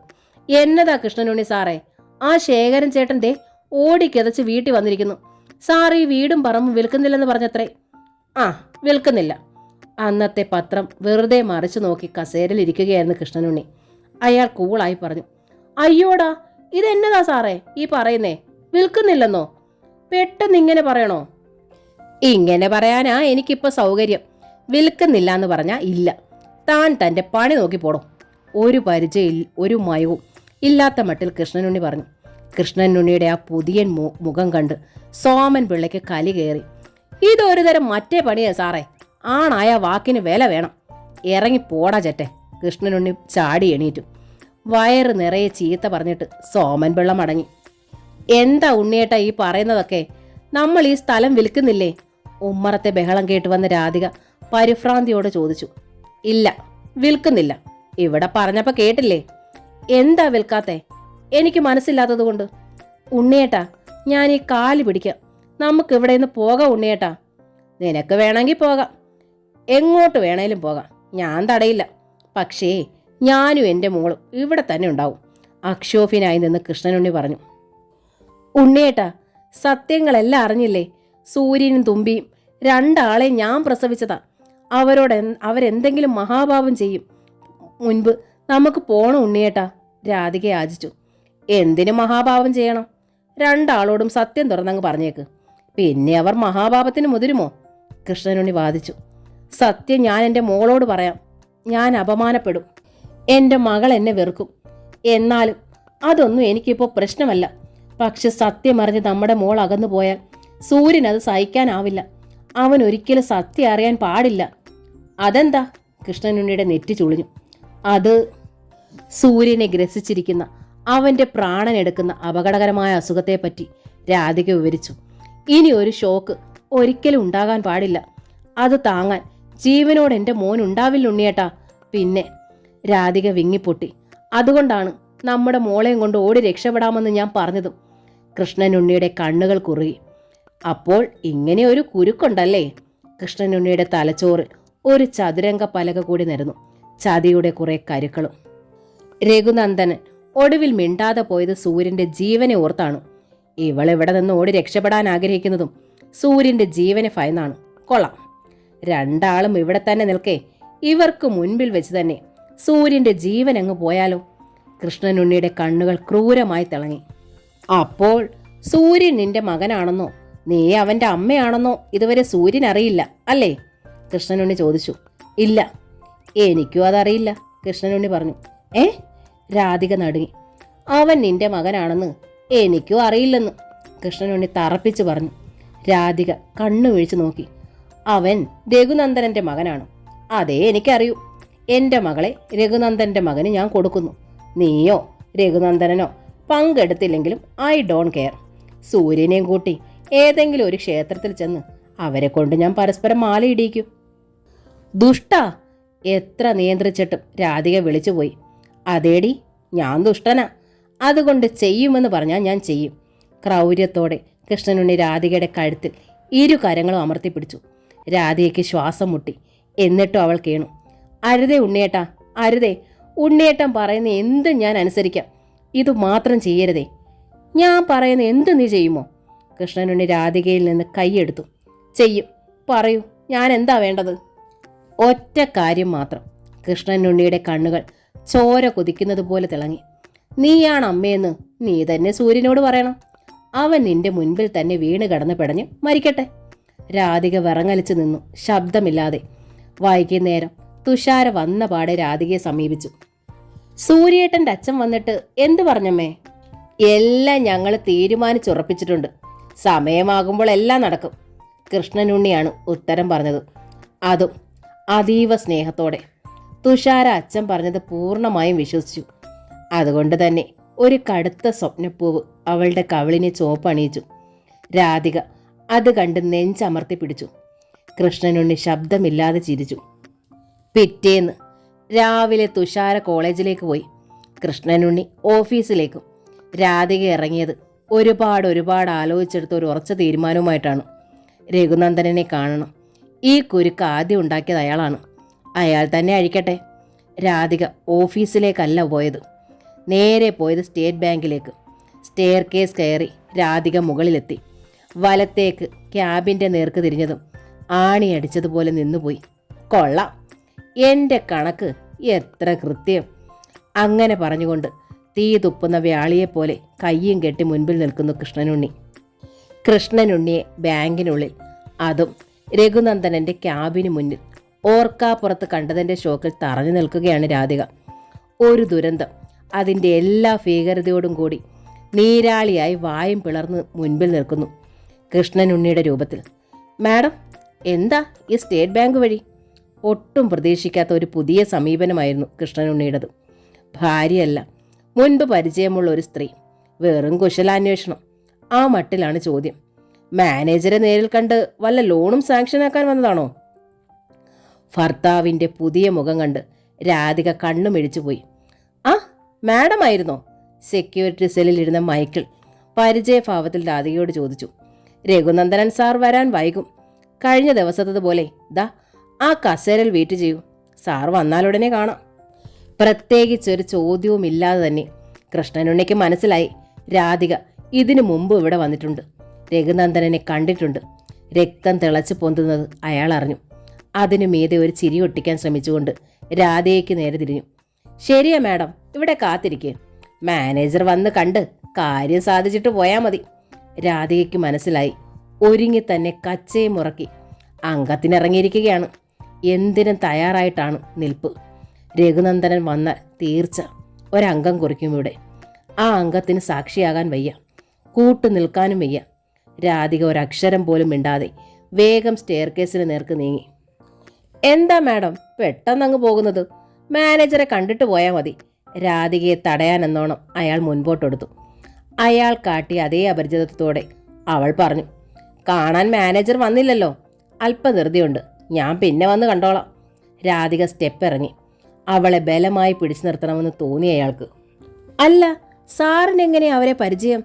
എന്നതാ കൃഷ്ണനുണ്ണി സാറേ, ആ ശേഖരൻ ചേട്ടൻ ദേ ഓടിക്കിതച്ച് വീട്ടിൽ വന്നിരിക്കുന്നു. സാർ ഈ വീടും പറമ്പും വിൽക്കുന്നില്ലെന്ന് പറഞ്ഞത്രേ. ആ, വിൽക്കുന്നില്ല. അന്നത്തെ പത്രം വെറുതെ മറിച്ചു നോക്കി കസേരയിലിരിക്കുകയായിരുന്നു കൃഷ്ണനുണ്ണി. അയാൾ കൂളായി പറഞ്ഞു, അയ്യോടാ, ഇതെന്നതാ സാറേ ഈ പറയുന്നേ? വിൽക്കുന്നില്ലെന്നോ? പെട്ടെന്ന് ഇങ്ങനെ പറയണോ? ഇങ്ങനെ പറയാനാ എനിക്കിപ്പോൾ സൗകര്യം. വിൽക്കുന്നില്ല എന്ന് പറഞ്ഞാൽ ഇല്ല. താൻ തൻ്റെ പണി നോക്കി പോടോ. ഒരു പരിചയം, ഒരു മയവും ഇല്ലാത്ത മട്ടിൽ കൃഷ്ണനുണ്ണി പറഞ്ഞു. കൃഷ്ണനുണ്ണിയുടെ ആ പുതിയ മുഖം കണ്ട് സോമൻ പിള്ളയ്ക്ക് കലി കയറി. ഇതൊരു തരം മറ്റേ പണിയാ സാറേ. ആണായ വാക്കിന് വില വേണം. ഇറങ്ങി പോടാ ചേട്ടെ. കൃഷ്ണനുണ്ണി ചാടി എണീറ്റു. വയറ് നിറയെ ചീത്ത പറഞ്ഞിട്ട് സോമൻ പിള്ള മടങ്ങി. എന്താ ഉണ്ണിയേട്ടാ ഈ പറയുന്നതൊക്കെ? നമ്മൾ ഈ സ്ഥലം വിൽക്കുന്നില്ലേ? ഉമ്മറത്തെ ബഹളം കേട്ട് വന്ന രാധിക പരിഭ്രാന്തിയോട് ചോദിച്ചു. ഇല്ല, വിൽക്കുന്നില്ല. ഇവിടെ പറഞ്ഞപ്പോൾ കേട്ടില്ലേ? എന്താ വിൽക്കാത്തെ? എനിക്ക് മനസ്സില്ലാത്തത് കൊണ്ട്. ഉണ്ണിയേട്ടാ, ഞാൻ ഈ കാല് പിടിക്കാം. നമുക്ക് ഇവിടെ നിന്ന് പോകാം ഉണ്ണിയേട്ടാ. നിനക്ക് വേണമെങ്കിൽ പോകാം, എങ്ങോട്ട് വേണേലും പോകാം, ഞാൻ തടയില്ല. പക്ഷേ ഞാനും എൻ്റെ മോളും ഇവിടെ തന്നെ ഉണ്ടാവും, അക്ഷോഭ്യനായി നിന്ന് കൃഷ്ണനുണ്ണി പറഞ്ഞു. ഉണ്ണിയേട്ടാ, സത്യങ്ങളെല്ലാം അറിഞ്ഞില്ലേ? സൂര്യനും തുമ്പിയും രണ്ടാളെ ഞാൻ പ്രസവിച്ചതാ. അവരെന്തെങ്കിലും മഹാഭാവം ചെയ്യും മുൻപ് നമുക്ക് പോണം ഉണ്ണിയേട്ടാ, രാധിക യാചിച്ചു. എന്തിനു മഹാഭാവം ചെയ്യണം? രണ്ടാളോടും സത്യം തുറന്നങ്ങ് പറഞ്ഞേക്ക്. പിന്നെ അവർ മഹാഭാവത്തിന് മുതിരുമോ? കൃഷ്ണനുണ്ണി വാദിച്ചു. സത്യം ഞാൻ എൻ്റെ മോളോട് പറയാം. ഞാൻ അപമാനപ്പെടും. എൻ്റെ മകൾ എന്നെ വെറുക്കും. എന്നാലും അതൊന്നും എനിക്കിപ്പോൾ പ്രശ്നമല്ല. പക്ഷെ സത്യമറിഞ്ഞ് നമ്മുടെ മോൾ അകന്നു പോയാൽ സൂര്യൻ അത് സഹിക്കാനാവില്ല. അവൻ ഒരിക്കലും സത്യം അറിയാൻ പാടില്ല. അതെന്താ? കൃഷ്ണനുണ്ണിയുടെ നെറ്റി ചുളിഞ്ഞു. അത് സൂര്യനെ ഗ്രസിച്ചിരിക്കുന്ന, അവൻ്റെ പ്രാണനെടുക്കുന്ന അപകടകരമായ അസുഖത്തെപ്പറ്റി രാധിക വിവരിച്ചു. ഇനി ഒരു ഷോക്ക് ഒരിക്കലും ഉണ്ടാകാൻ പാടില്ല. അത് താങ്ങാൻ ജീവനോട് എൻ്റെ മോൻ ഉണ്ടാവില്ല ഉണ്ണിയേട്ടാ. പിന്നെ രാധിക വിങ്ങിപ്പൊട്ടി. അതുകൊണ്ടാണ് നമ്മുടെ മോളെയും കൊണ്ട് ഓടി രക്ഷപ്പെടാമെന്ന് ഞാൻ പറഞ്ഞതും. കൃഷ്ണനുണ്ണിയുടെ കണ്ണുകൾ കുറുകി. അപ്പോൾ ഇങ്ങനെ ഒരു കുരുക്കുണ്ടല്ലേ? കൃഷ്ണനുണ്ണിയുടെ തലച്ചോറിൽ ഒരു ചതുരംഗ പലക കൂടി നിരന്നു. ചതിയുടെ കുറെ കരുക്കളും. രഘുനന്ദനൻ ഒടുവിൽ മിണ്ടാതെ പോയത് സൂര്യന്റെ ജീവനെ ഓർത്താണ്. ഇവളെവിടെ നിന്ന് ഓടി രക്ഷപ്പെടാൻ ആഗ്രഹിക്കുന്നതും സൂര്യന്റെ ജീവനെ ഭയന്നാണ്. കൊള്ളാം, രണ്ടാളും ഇവിടെ തന്നെ നിൽക്കേ ഇവർക്ക് മുൻപിൽ വെച്ച് തന്നെ സൂര്യന്റെ ജീവൻ അങ്ങ് പോയാലോ? കൃഷ്ണനുണ്ണിയുടെ കണ്ണുകൾ ക്രൂരമായി തിളങ്ങി. അപ്പോൾ സൂര്യൻ നിന്റെ മകനാണെന്നോ നീ അവന്റെ അമ്മയാണെന്നോ ഇതുവരെ സൂര്യൻ അറിയില്ല അല്ലേ? കൃഷ്ണനുണ്ണി ചോദിച്ചു. ഇല്ല, എനിക്കും അതറിയില്ല, കൃഷ്ണനുണ്ണി പറഞ്ഞു. രാധിക നടുങ്ങി. അവൻ നിന്റെ മകനാണെന്ന് എനിക്കും അറിയില്ലെന്ന് കൃഷ്ണനുണ്ണി തറപ്പിച്ചു പറഞ്ഞു. രാധിക കണ്ണു വീഴ്ച നോക്കി. അവൻ രഘുനന്ദനന്റെ മകനാണ്. അതേ എനിക്കറിയൂ. എൻ്റെ മകളെ രഘുനന്ദന്റെ മകന് ഞാൻ കൊടുക്കുന്നു. നീയോ രഘുനന്ദനനോ പങ്കെടുത്തില്ലെങ്കിലും ഐ ഡോണ്ട് കെയർ. സൂര്യനെയും കൂട്ടി ഏതെങ്കിലും ഒരു ക്ഷേത്രത്തിൽ ചെന്ന് അവരെ കൊണ്ട് ഞാൻ പരസ്പരം മാലയിടിക്കും. ദുഷ്ടാ! എത്ര നിയന്ത്രിച്ചിട്ടും രാധിക വിളിച്ചുപോയി. അതേടി, ഞാൻ ദുഷ്ടനാ. അതുകൊണ്ട് ചെയ്യുമെന്ന് പറഞ്ഞാൽ ഞാൻ ചെയ്യും. ക്രൗര്യത്തോടെ കൃഷ്ണനുണ്ണി രാധികയുടെ കഴുത്തിൽ 2 കരങ്ങളും അമർത്തിപ്പിടിച്ചു. രാധികയ്ക്ക് ശ്വാസം മുട്ടി. എന്നിട്ടും അവൾ കേണു. അരുതേ ഉണ്ണിയേട്ടാ, അരുതേ. ഉണ്ണിയേട്ടൻ പറയുന്ന എന്തും ഞാൻ അനുസരിക്കാം. ഇത് മാത്രം ചെയ്യരുതേ. ഞാൻ പറയുന്ന എന്ത് നീ ചെയ്യുമോ? കൃഷ്ണനുണ്ണി രാധികയിൽ നിന്ന് കൈയെടുത്തു. ചെയ്യും, പറയൂ, ഞാൻ എന്താ വേണ്ടത്? ഒറ്റ കാര്യം മാത്രം. കൃഷ്ണനുണ്ണിയുടെ കണ്ണുകൾ ചോര കൊതിക്കുന്നത് പോലെ തിളങ്ങി. നീയാണ് അമ്മയെന്ന് നീ തന്നെ സൂര്യനോട് പറയണം. അവൻ നിന്റെ മുൻപിൽ തന്നെ വീണ് കിടന്ന് പിടഞ്ഞ് മരിക്കട്ടെ. രാധിക വിറങ്ങലിച്ചു നിന്നു, ശബ്ദമില്ലാതെ. വൈകുന്നേരം തുഷാര വന്ന പാടെ രാധികയെ സമീപിച്ചു. സൂര്യേട്ടൻ്റെ അച്ഛൻ വന്നിട്ട് എന്തു പറഞ്ഞമ്മേ? എല്ലാം ഞങ്ങൾ തീരുമാനിച്ചുറപ്പിച്ചിട്ടുണ്ട്. സമയമാകുമ്പോൾ എല്ലാം നടക്കും. കൃഷ്ണനുണ്ണിയാണ് ഉത്തരം പറഞ്ഞത്. അതും അതീവ സ്നേഹത്തോടെ. തുഷാര അച്ഛൻ പറഞ്ഞത് പൂർണ്ണമായും വിശ്വസിച്ചു. അതുകൊണ്ട് തന്നെ ഒരു കടുത്ത സ്വപ്നപ്പൂവ് അവളുടെ കവിളിനെ ചോപ്പണിയിച്ചു. രാധിക അത് കണ്ട് നെഞ്ചമർത്തി പിടിച്ചു. കൃഷ്ണനുണ്ണി ശബ്ദമില്ലാതെ ചിരിച്ചു. പിറ്റേന്ന് രാവിലെ തുഷാര കോളേജിലേക്ക് പോയി. കൃഷ്ണനുണ്ണി ഓഫീസിലേക്കും. രാധിക ഇറങ്ങിയത് ഒരുപാട് ആലോചിച്ചെടുത്ത ഒരു ഉറച്ച തീരുമാനവുമായിട്ടാണ്. രഘുനന്ദനെ കാണണം. ഈ കുരുക്ക് ആദ്യം ഉണ്ടാക്കിയത് അയാളാണ്. അയാൾ തന്നെ അഴിക്കട്ടെ. രാധിക ഓഫീസിലേക്കല്ല പോയത്. നേരെ പോയത് സ്റ്റേറ്റ് ബാങ്കിലേക്ക്. സ്റ്റെയർ കേസ് കയറി രാധിക മുകളിലെത്തി. വലത്തേക്ക് ക്യാബിൻ്റെ നേർക്ക് തിരിഞ്ഞതും ആണിയടിച്ചതുപോലെ നിന്നുപോയി. കൊള്ളാം, എൻ്റെ കണക്ക് എത്ര കൃത്യം. അങ്ങനെ പറഞ്ഞുകൊണ്ട് തീ തുപ്പുന്ന വ്യാളിയെപ്പോലെ കയ്യും കെട്ടി മുൻപിൽ നിൽക്കുന്നു കൃഷ്ണനുണ്ണി. കൃഷ്ണനുണ്ണിയെ ബാങ്കിനുള്ളിൽ, അതും രഘുനന്ദനൻ്റെ ക്യാബിന് മുന്നിൽ ഓർക്കാപ്പുറത്ത് കണ്ടതിൻ്റെ ഷോക്കിൽ തറഞ്ഞു നിൽക്കുകയാണ് രാധിക. ഒരു ദുരന്തം അതിൻ്റെ എല്ലാ ഭീകരതയോടും കൂടി നീരാളിയായി വായും പിളർന്ന് മുൻപിൽ നിൽക്കുന്നു കൃഷ്ണനുണ്ണിയുടെ രൂപത്തിൽ. മാഡം, എന്താ ഈ സ്റ്റേറ്റ് ബാങ്ക് വഴി? ഒട്ടും പ്രതീക്ഷിക്കാത്ത ഒരു പുതിയ സമീപനമായിരുന്നു കൃഷ്ണനുണ്ണിയുടേത്. ഭാര്യയല്ല, മുൻപ് പരിചയമുള്ള ഒരു സ്ത്രീ. വെറും കുശലാന്വേഷണം. ആ മട്ടിലാണ് ചോദ്യം. മാനേജരെ നേരിൽ കണ്ട് വല്ല ലോണും സാങ്ഷനാക്കാൻ വന്നതാണോ? ഭർത്താവിൻ്റെ പുതിയ മുഖം കണ്ട് രാധിക കണ്ണുമിഴിച്ചു പോയി. ആ, മാഡം ആയിരുന്നോ? സെക്യൂരിറ്റി സെല്ലിലിരുന്ന മൈക്കിൾ പരിചയഭാവത്തിൽ രാധികയോട് ചോദിച്ചു. രഘുനന്ദനൻ സാർ വരാൻ വൈകും. കഴിഞ്ഞ ദിവസത്തതുപോലെ ദാ ആ കസേരയിൽ വെയിറ്റ് ചെയ്യൂ. സാർ വന്നാലുടനെ കാണാം. പ്രത്യേകിച്ചൊരു ചോദ്യവുമില്ലാതെ തന്നെ കൃഷ്ണനുണ്ണിക്ക് മനസ്സിലായി രാധിക ഇതിനു മുമ്പ് ഇവിടെ വന്നിട്ടുണ്ട്. രഘുനന്ദനെ കണ്ടിട്ടുണ്ട്. രക്തം തിളച്ചു പൊന്തുന്നത് അയാൾ അറിഞ്ഞു. അതിനു മീതെ ഒരു ചിരി ഒട്ടിക്കാൻ ശ്രമിച്ചുകൊണ്ട് രാധയ്ക്ക് നേരെ തിരിഞ്ഞു. ശരിയാ മാഡം, ഇവിടെ കാത്തിരിക്കുക. മാനേജർ വന്ന് കണ്ട് കാര്യം സാധിച്ചിട്ട് പോയാൽ മതി. രാധികയ്ക്ക് മനസ്സിലായി. ഒരുങ്ങി തന്നെ കച്ചയും മുറക്കി അംഗത്തിനിറങ്ങിയിരിക്കുകയാണ്. എന്തിനും തയ്യാറായിട്ടാണ് നിൽപ്പ്. രഘുനന്ദനൻ വന്നാൽ തീർച്ച ഒരംഗം കുറിക്കും ഇവിടെ. ആ അംഗത്തിന് സാക്ഷിയാകാൻ വയ്യ, കൂട്ടു നിൽക്കാനും വയ്യ. രാധിക ഒരക്ഷരം പോലും മിണ്ടാതെ വേഗം സ്റ്റെയർ കേസിന് നേർക്ക് നീങ്ങി. എന്താ മാഡം പെട്ടെന്നങ്ങ് പോകുന്നത്? മാനേജറെ കണ്ടിട്ട് പോയാൽ മതി. രാധികയെ തടയാനെന്നോണം അയാൾ മുൻപോട്ടെടുത്തു. അയാൾ കാട്ടിയ അതേ അപരിചിതത്വത്തോടെ അവൾ പറഞ്ഞു. കാണാൻ മാനേജർ വന്നില്ലല്ലോ, അല്പധൃതിയുണ്ട്. ഞാൻ പിന്നെ വന്ന് കണ്ടോളാം. രാധിക സ്റ്റെപ്പ് ഇറങ്ങി. അവളെ ബലമായി പിടിച്ചു നിർത്തണമെന്ന് തോന്നി അയാൾക്ക്. അല്ല, സാറിനെങ്ങനെ അവരെ പരിചയം?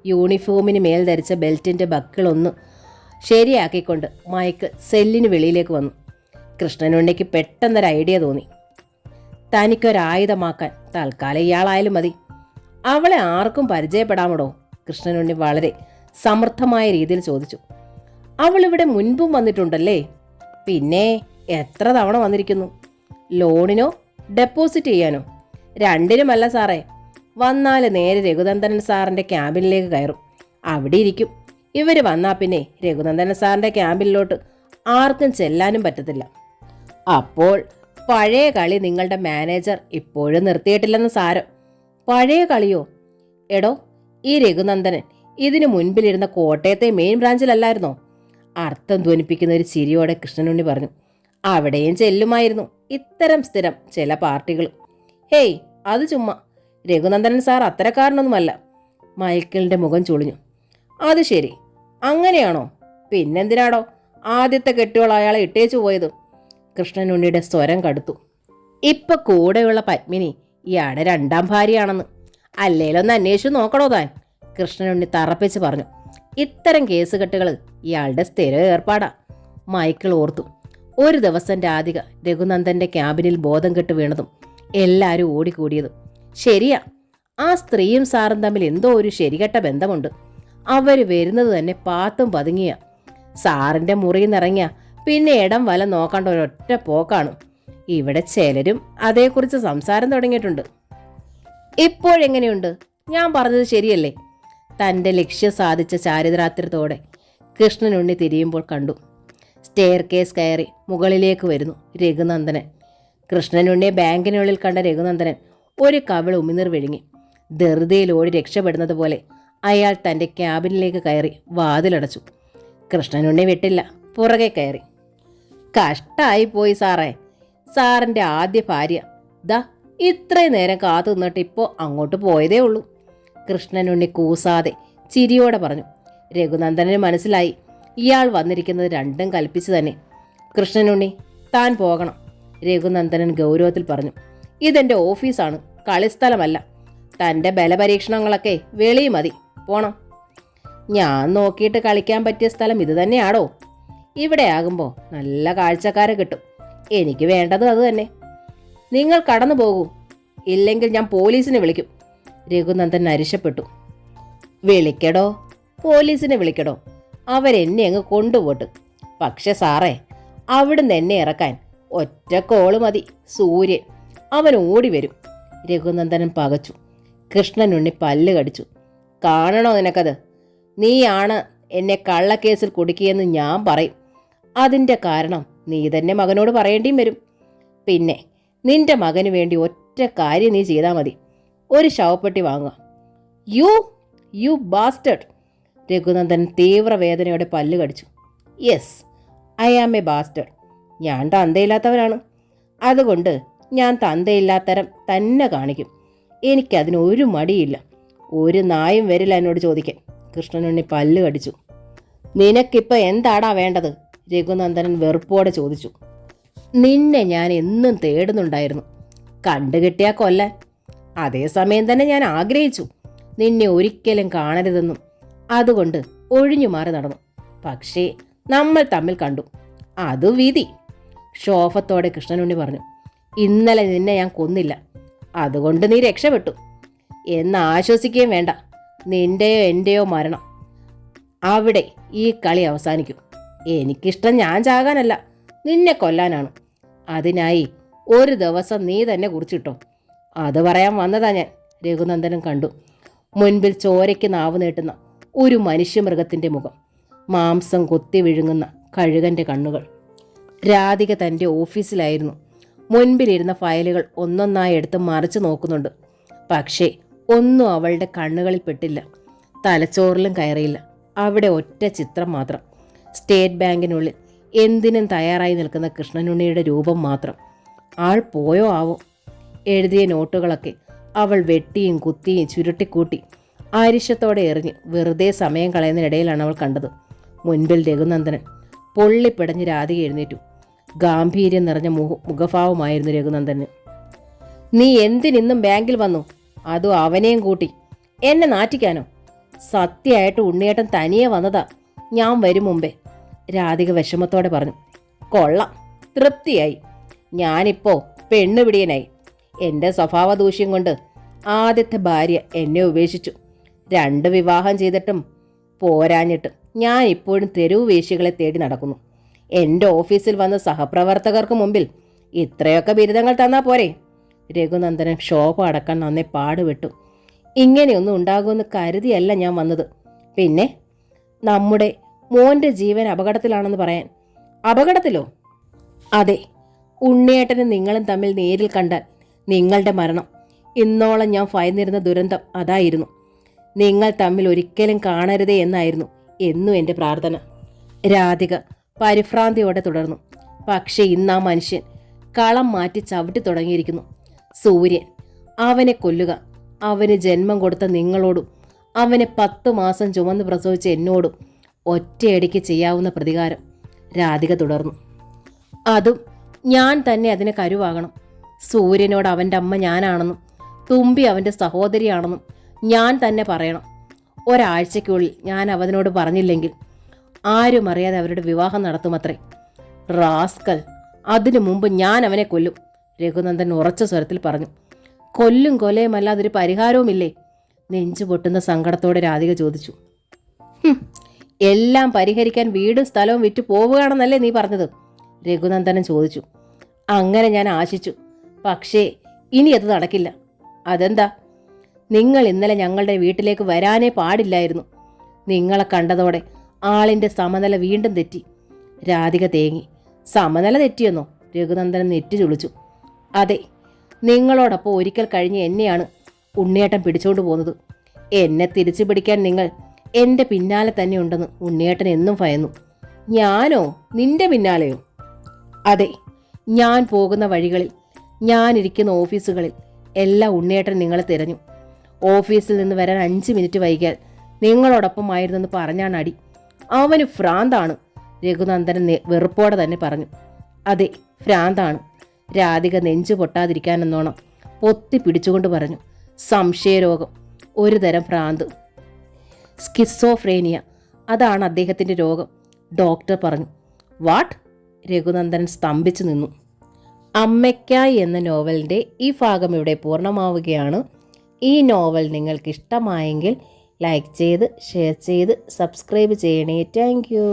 യൂണിഫോമിന് മേൽ ധരിച്ച ബെൽറ്റിൻ്റെ ബക്കിളൊന്ന് ശരിയാക്കിക്കൊണ്ട് മൈക്ക് സെല്ലിന് വെളിയിലേക്ക് വന്നു. കൃഷ്ണനുണ്ണിക്ക് പെട്ടെന്നൊരു ഐഡിയ തോന്നി. തനിക്കൊരായുധമാക്കാൻ തൽക്കാലം ഇയാളായാലും മതി. അവളെ ആർക്കും പരിചയപ്പെടാമടോ? കൃഷ്ണനുണ്ണി വളരെ സമർത്ഥമായ രീതിയിൽ ചോദിച്ചു. അവളിവിടെ മുൻപും വന്നിട്ടുണ്ടല്ലേ? പിന്നെ എത്ര തവണ വന്നിരിക്കുന്നു? ലോണിനോ ഡെപ്പോസിറ്റ് ചെയ്യാനോ? രണ്ടിനുമല്ല സാറേ. വന്നാൽ നേരെ രഘുനന്ദനൻ സാറിൻ്റെ ക്യാബിനിലേക്ക് കയറും. അവിടെ ഇരിക്കും. ഇവർ വന്നാൽ പിന്നെ രഘുനന്ദനൻ സാറിൻ്റെ ക്യാബിനിലോട്ട് ആർക്കും ചെല്ലാനും പറ്റത്തില്ല. അപ്പോൾ പഴയ കളി നിങ്ങളുടെ മാനേജർ ഇപ്പോഴും നിർത്തിയിട്ടില്ലെന്ന് സാരം. പഴയ കളിയോ? എടോ, ഈ രഘുനന്ദനൻ ഇതിനു മുൻപിലിരുന്ന കോട്ടയത്തെ മെയിൻ ബ്രാഞ്ചിലല്ലായിരുന്നോ? അർത്ഥം ധ്വനിപ്പിക്കുന്ന ഒരു ചിരിയോടെ കൃഷ്ണനുണ്ണി പറഞ്ഞു. അവിടെയും ചെല്ലുമായിരുന്നു ഇത്തരം സ്ഥിരം ചില പാർട്ടികൾ. ഹേയ്, അത് ചുമ്മാ. രഘുനന്ദനൻ സാർ അത്തരക്കാരനൊന്നുമല്ല. മൈക്കിളിൻ്റെ മുഖം ചുളിഞ്ഞു. അത് ശരി, അങ്ങനെയാണോ? പിന്നെന്തിനാടോ ആദ്യത്തെ കെട്ടിയോൾ അയാളെ ഇട്ടേച്ചു പോയത്? കൃഷ്ണനുണ്ണിയുടെ സ്വരം കടുത്തു. ഇപ്പൊ കൂടെയുള്ള പത്മിനി ഇയാളുടെ രണ്ടാം ഭാര്യയാണെന്ന് അല്ലേലൊന്ന് അന്വേഷിച്ചു നോക്കണോ താൻ? കൃഷ്ണനുണ്ണി തറപ്പിച്ച് പറഞ്ഞു. ഇത്തരം കേസുകെട്ടുകൾ ഇയാളുടെ സ്ഥിര ഏർപ്പാടാ. മൈക്കിൾ ഓർത്തു. ഒരു ദിവസം രാധിക രഘുനന്ദൻ്റെ ക്യാബിനിൽ ബോധം കെട്ട് വീണതും എല്ലാവരും ഓടിക്കൂടിയതും. ശരിയാ, ആ സ്ത്രീയും സാറും തമ്മിൽ എന്തോ ഒരു ശരികെട്ട ബന്ധമുണ്ട്. അവർ വരുന്നത് തന്നെ പാത്തും പതുങ്ങിയ. സാറിൻ്റെ മുറിയിൽ നിന്നിറങ്ങിയ പിന്നെ ഇടം വലം നോക്കാണ്ട ഒരൊറ്റ പോക്കാണ്. ഇവിടെ ചിലരും അതേക്കുറിച്ച് സംസാരം തുടങ്ങിയിട്ടുണ്ട്. ഇപ്പോഴെങ്ങനെയുണ്ട്? ഞാൻ പറഞ്ഞത് ശരിയല്ലേ? തൻ്റെ ലക്ഷ്യം സാധിച്ച ചാരിതാർത്ഥ്യത്തോടെ കൃഷ്ണനുണ്ണി തിരിയുമ്പോൾ കണ്ടു. സ്റ്റെയർ കേസ് കയറി മുകളിലേക്ക് വരുന്നു രഘുനന്ദനൻ. കൃഷ്ണനുണ്ണിയെ ബാങ്കിനുള്ളിൽ കണ്ട രഘുനന്ദനൻ ഒരു കവിൾ ഉമിനീർ വിഴുങ്ങി. ധൃതിയിൽ ഓടി രക്ഷപ്പെടുന്നത് പോലെ അയാൾ തൻ്റെ ക്യാബിനിലേക്ക് കയറി വാതിലടച്ചു. കൃഷ്ണനുണ്ണി വിട്ടില്ല, പുറകെ കയറി. കഷ്ടായി പോയി സാറേ. സാറിൻ്റെ ആദ്യ ഭാര്യ ദാ ഇത്രയും നേരം കാത്തു നിന്നിട്ട് ഇപ്പോൾ അങ്ങോട്ട് പോയതേ ഉള്ളൂ. കൃഷ്ണനുണ്ണി കൂസാതെ ചിരിയോടെ പറഞ്ഞു. രഘുനന്ദനന് മനസ്സിലായി ഇയാൾ വന്നിരിക്കുന്നത് രണ്ടും കൽപ്പിച്ച് തന്നെ. കൃഷ്ണനുണ്ണി, താൻ പോകണം, രഘുനന്ദനൻ ഗൗരവത്തിൽ പറഞ്ഞു. ഇതെൻ്റെ ഓഫീസാണ്, കളിസ്ഥലമല്ല. തൻ്റെ ബലപരീക്ഷണങ്ങളൊക്കെ വെളി മതി, പോണം. ഞാൻ നോക്കിയിട്ട് കളിക്കാൻ പറ്റിയ സ്ഥലം ഇത് തന്നെയാണോ? ഇവിടെ ആകുമ്പോൾ നല്ല കാഴ്ചക്കാരെ കിട്ടും. എനിക്ക് വേണ്ടത് അത് തന്നെ. നിങ്ങൾ കടന്നു പോകൂ, ഇല്ലെങ്കിൽ ഞാൻ പോലീസിനെ വിളിക്കും. രഘുനന്ദൻ അരിശപ്പെട്ടു. വിളിക്കടോ, പോലീസിനെ വിളിക്കടോ, അവരെന്നെ അങ്ങ് കൊണ്ടുപോട്ട്. പക്ഷെ സാറേ, അവിടുന്ന് എന്നെ ഇറക്കാൻ ഒറ്റ കോള് മതി. സൂര്യൻ, അവൻ ഓടി വരും. രഘുനന്ദനൻ പകച്ചു. കൃഷ്ണനുണ്ണി പല്ല് കടിച്ചു. കാണണോ നിനക്കത്? നീയാണ് എന്നെ കള്ളക്കേസിൽ കുടുക്കിയെന്ന് ഞാൻ പറയും. അതിൻ്റെ കാരണം നീ തന്നെ മകനോട് പറയേണ്ടിയും വരും. പിന്നെ നിന്റെ മകന് വേണ്ടി ഒറ്റ കാര്യം നീ ചെയ്താൽ മതി, ഒരു ശവപ്പെട്ടി വാങ്ങുക. U bastard. രഘുനന്ദൻ തീവ്രവേദനയോടെ പല്ല് കടിച്ചു. Yes, I am a bastard. ഞാൻ തന്തയില്ലാത്തവനാണ്. അതുകൊണ്ട് ഞാൻ തന്തയില്ലാത്തരം തന്നെ കാണിക്കും. എനിക്കതിനൊരു മടിയില്ല. ഒരു നായും വരില്ല എന്നോട് ചോദിക്കാൻ. കൃഷ്ണനുണ്ണി പല്ല് കടിച്ചു. നിനക്കിപ്പോൾ എന്താടാ വേണ്ടത്? രഘുനന്ദനൻ വെറുപ്പോടെ ചോദിച്ചു. നിന്നെ ഞാൻ എന്നും തേടുന്നുണ്ടായിരുന്നു, കണ്ടുകിട്ടിയാൽ കൊല്ലാൻ. അതേസമയം തന്നെ ഞാൻ ആഗ്രഹിച്ചു നിന്നെ ഒരിക്കലും കാണരുതെന്നും. അതുകൊണ്ട് ഒഴിഞ്ഞു മാറി നടന്നു. പക്ഷേ നമ്മൾ തമ്മിൽ കണ്ടു, അത് വിധി. ക്ഷോഭത്തോടെ കൃഷ്ണനുണ്ണി പറഞ്ഞു. ഇന്നലെ നിന്നെ ഞാൻ കൊന്നില്ല, അതുകൊണ്ട് നീ രക്ഷപ്പെട്ടു എന്ന് ആശ്വസിക്കുകയും വേണ്ട. നിന്റെയോ എൻ്റെയോ മരണം, അവിടെ ഈ കളി അവസാനിക്കും. എനിക്കിഷ്ടം ഞാൻ ചാകാനല്ല, നിന്നെ കൊല്ലാനാണ്. അതിനായി ഒരു ദിവസം നീ തന്നെ കുറിച്ചിട്ടോ. അത് പറയാൻ വന്നതാ ഞാൻ. രഘുനന്ദനും കണ്ടു മുൻപിൽ ചോരയ്ക്ക് നാവ് നീട്ടുന്ന ഒരു മനുഷ്യമൃഗത്തിൻ്റെ മുഖം, മാംസം കൊത്തി വിഴുങ്ങുന്ന കഴുകൻ്റെ കണ്ണുകൾ. രാധിക തൻ്റെ ഓഫീസിലായിരുന്നു. മുൻപിലിരുന്ന ഫയലുകൾ ഒന്നൊന്നായി എടുത്ത് മറിച്ച് നോക്കുന്നുണ്ട്. പക്ഷേ ഒന്നും അവളുടെ കണ്ണുകളിൽ പെട്ടില്ല, തലച്ചോറിലും കയറിയില്ല. അവിടെ ഒറ്റ ചിത്രം മാത്രം. സ്റ്റേറ്റ് ബാങ്കിനുള്ളിൽ എന്തിനും തയ്യാറായി നിൽക്കുന്ന കൃഷ്ണനുണ്ണിയുടെ രൂപം മാത്രം. ആൾ പോയോ ആവോ? എഴുതിയ നോട്ടുകളൊക്കെ അവൾ വെട്ടിയും കുത്തിയും ചുരുട്ടിക്കൂട്ടി ആരിശത്തോടെ എറിഞ്ഞ് വെറുതെ സമയം കളയുന്നതിനിടയിലാണ് അവൾ കണ്ടത്. മുൻപിൽ രഘുനന്ദനൻ. പൊള്ളിപ്പിടഞ്ഞ് രാധിക എഴുന്നേറ്റു. ഗാംഭീര്യം നിറഞ്ഞ മുഖഭാവമായിരുന്നു രഘുനന്ദന്. നീ എന്തിനിന്നും ബാങ്കിൽ വന്നു? അതും അവനെയും കൂട്ടി. എന്നെ നാറ്റിക്കാനോ? സത്യമായിട്ട് ഉണ്ണിയേട്ടൻ തനിയെ വന്നതാ, ഞാൻ വരും മുമ്പേ. രാധിക വിഷമത്തോടെ പറഞ്ഞു. കൊള്ളാം, തൃപ്തിയായി. ഞാനിപ്പോൾ പെണ്ണുപിടിയനായി. എൻ്റെ സ്വഭാവ ദൂഷ്യം കൊണ്ട് ആദ്യത്തെ ഭാര്യ എന്നെ ഉപേക്ഷിച്ചു. 2 വിവാഹം ചെയ്തിട്ടും പോരാഞ്ഞിട്ട് ഞാൻ ഇപ്പോഴും തെരുവ് വേശ്യകളെ തേടി നടക്കുന്നു. എൻ്റെ ഓഫീസിൽ വന്ന സഹപ്രവർത്തകർക്ക് മുമ്പിൽ ഇത്രയൊക്കെ ബിരുദങ്ങൾ തന്നാൽ പോരെ? രഘുനന്ദനൻ ക്ഷോഭ അടക്കാൻ നന്നെ പാടുപെട്ടു. ഇങ്ങനെയൊന്നും ഉണ്ടാകുമെന്ന് കരുതിയല്ല ഞാൻ വന്നത്. പിന്നെ നമ്മുടെ മോൻ്റെ ജീവൻ അപകടത്തിലാണെന്ന് പറയാൻ. അപകടത്തിലോ? അതെ, ഉണ്ണിയേട്ടനും നിങ്ങളും തമ്മിൽ നേരിൽ കണ്ടാൽ നിങ്ങളുടെ മരണം. ഇന്നോളം ഞാൻ ഭയന്നിരുന്ന ദുരന്തം അതായിരുന്നു. നിങ്ങൾ തമ്മിൽ ഒരിക്കലും കാണരുതേ എന്നായിരുന്നു എന്നും എൻ്റെ പ്രാർത്ഥന. രാധിക പരിഭ്രാന്തിയോടെ തുടർന്നു. പക്ഷേ ഇന്ന് ആ മനുഷ്യൻ കളം മാറ്റി ചവിട്ടി തുടങ്ങിയിരിക്കുന്നു. സൂര്യൻ, അവനെ കൊല്ലുക. അവന് ജന്മം കൊടുത്ത നിങ്ങളോടും അവനെ 10 മാസം ചുമന്ന് പ്രസവിച്ച എന്നോടും ഒറ്റയടിക്ക് ചെയ്യാവുന്ന പ്രതികാരം. രാധിക തുടർന്നു. അതും ഞാൻ തന്നെ അതിന് കരുവാകണം. സൂര്യനോട് അവൻ്റെ അമ്മ ഞാനാണെന്നും തുമ്പി അവൻ്റെ സഹോദരിയാണെന്നും ഞാൻ തന്നെ പറയണം. ഒരാഴ്ചയ്ക്കുള്ളിൽ ഞാൻ അവനോട് പറഞ്ഞില്ലെങ്കിൽ ആരും അറിയാതെ അവരുടെ വിവാഹം നടത്തുമത്രേ. റാസ്കൽ, അതിനു മുമ്പ് ഞാൻ അവനെ കൊല്ലും. രഘുനന്ദൻ ഉറച്ച സ്വരത്തിൽ പറഞ്ഞു. കൊല്ലും കൊലയും അല്ലാതൊരു പരിഹാരവുമില്ലേ? നെഞ്ചു പൊട്ടുന്ന സങ്കടത്തോടെ രാധിക ചോദിച്ചു. എല്ലാം പരിഹരിക്കാൻ വീടും സ്ഥലവും വിറ്റ് പോവുകയാണെന്നല്ലേ നീ പറഞ്ഞത്? രഘുനന്ദനൻ ചോദിച്ചു. അങ്ങനെ ഞാൻ ആശിച്ചു. പക്ഷേ ഇനി അത് നടക്കില്ല. അതെന്താ? നിങ്ങൾ ഇന്നലെ ഞങ്ങളുടെ വീട്ടിലേക്ക് വരാനേ പാടില്ലായിരുന്നു. നിങ്ങളെ കണ്ടതോടെ ആളിൻ്റെ സമനില വീണ്ടും തെറ്റി. രാധിക തേങ്ങി. സമനില തെറ്റിയെന്നോ? രഘുനന്ദനൻ നെറ്റി ചുളിച്ചു. അതെ, നിങ്ങളോടൊപ്പം ഒരിക്കൽ കഴിഞ്ഞ് എന്നെയാണ് ഉണ്ണിയേട്ടൻ പിടിച്ചോണ്ട് പോകുന്നത്. എന്നെ തിരിച്ചു പിടിക്കാൻ നിങ്ങൾ എൻ്റെ പിന്നാലെ തന്നെ ഉണ്ടെന്ന് ഉണ്ണിയേട്ടൻ എന്നും ഭയന്നു. ഞാനോ? നിന്റെ പിന്നാലെയോ? അതെ, ഞാൻ പോകുന്ന വഴികളിൽ, ഞാനിരിക്കുന്ന ഓഫീസുകളിൽ എല്ലാം ഉണ്ണിയേട്ടൻ നിങ്ങളെ തിരഞ്ഞു. ഓഫീസിൽ നിന്ന് വരാൻ 5 മിനിറ്റ് വൈകിയാൽ നിങ്ങളോടൊപ്പമായിരുന്നെന്ന് പറഞ്ഞാണ് അടി. അവന് ഭ്രാന്താണ്, രഘുനന്ദനൻ വെറുപ്പോടെ തന്നെ പറഞ്ഞു. അതെ, ഭ്രാന്താണ്. രാധിക നെഞ്ചു പൊട്ടാതിരിക്കാനെന്നോണം പൊത്തി പിടിച്ചുകൊണ്ട് പറഞ്ഞു. സംശയരോഗം, ഒരു തരം ഭ്രാന്ത്, സ്കിസോഫ്രേനിയ, അതാണ് അദ്ദേഹത്തിൻ്റെ രോഗം, ഡോക്ടർ പറഞ്ഞു. വാട്ട്? രഘുനന്ദനൻ സ്തംഭിച്ചു നിന്നു. അമ്മയ്ക്കായി എന്ന നോവലിൻ്റെ ഈ ഭാഗം ഇവിടെ പൂർണ്ണമാവുകയാണ്. ഈ നോവൽ നിങ്ങൾക്ക് ഇഷ്ടമായെങ്കിൽ ലൈക്ക് ചെയ്ത്, ഷെയർ ചെയ്ത്, സബ്സ്ക്രൈബ് ചെയ്യണേ. Thank you.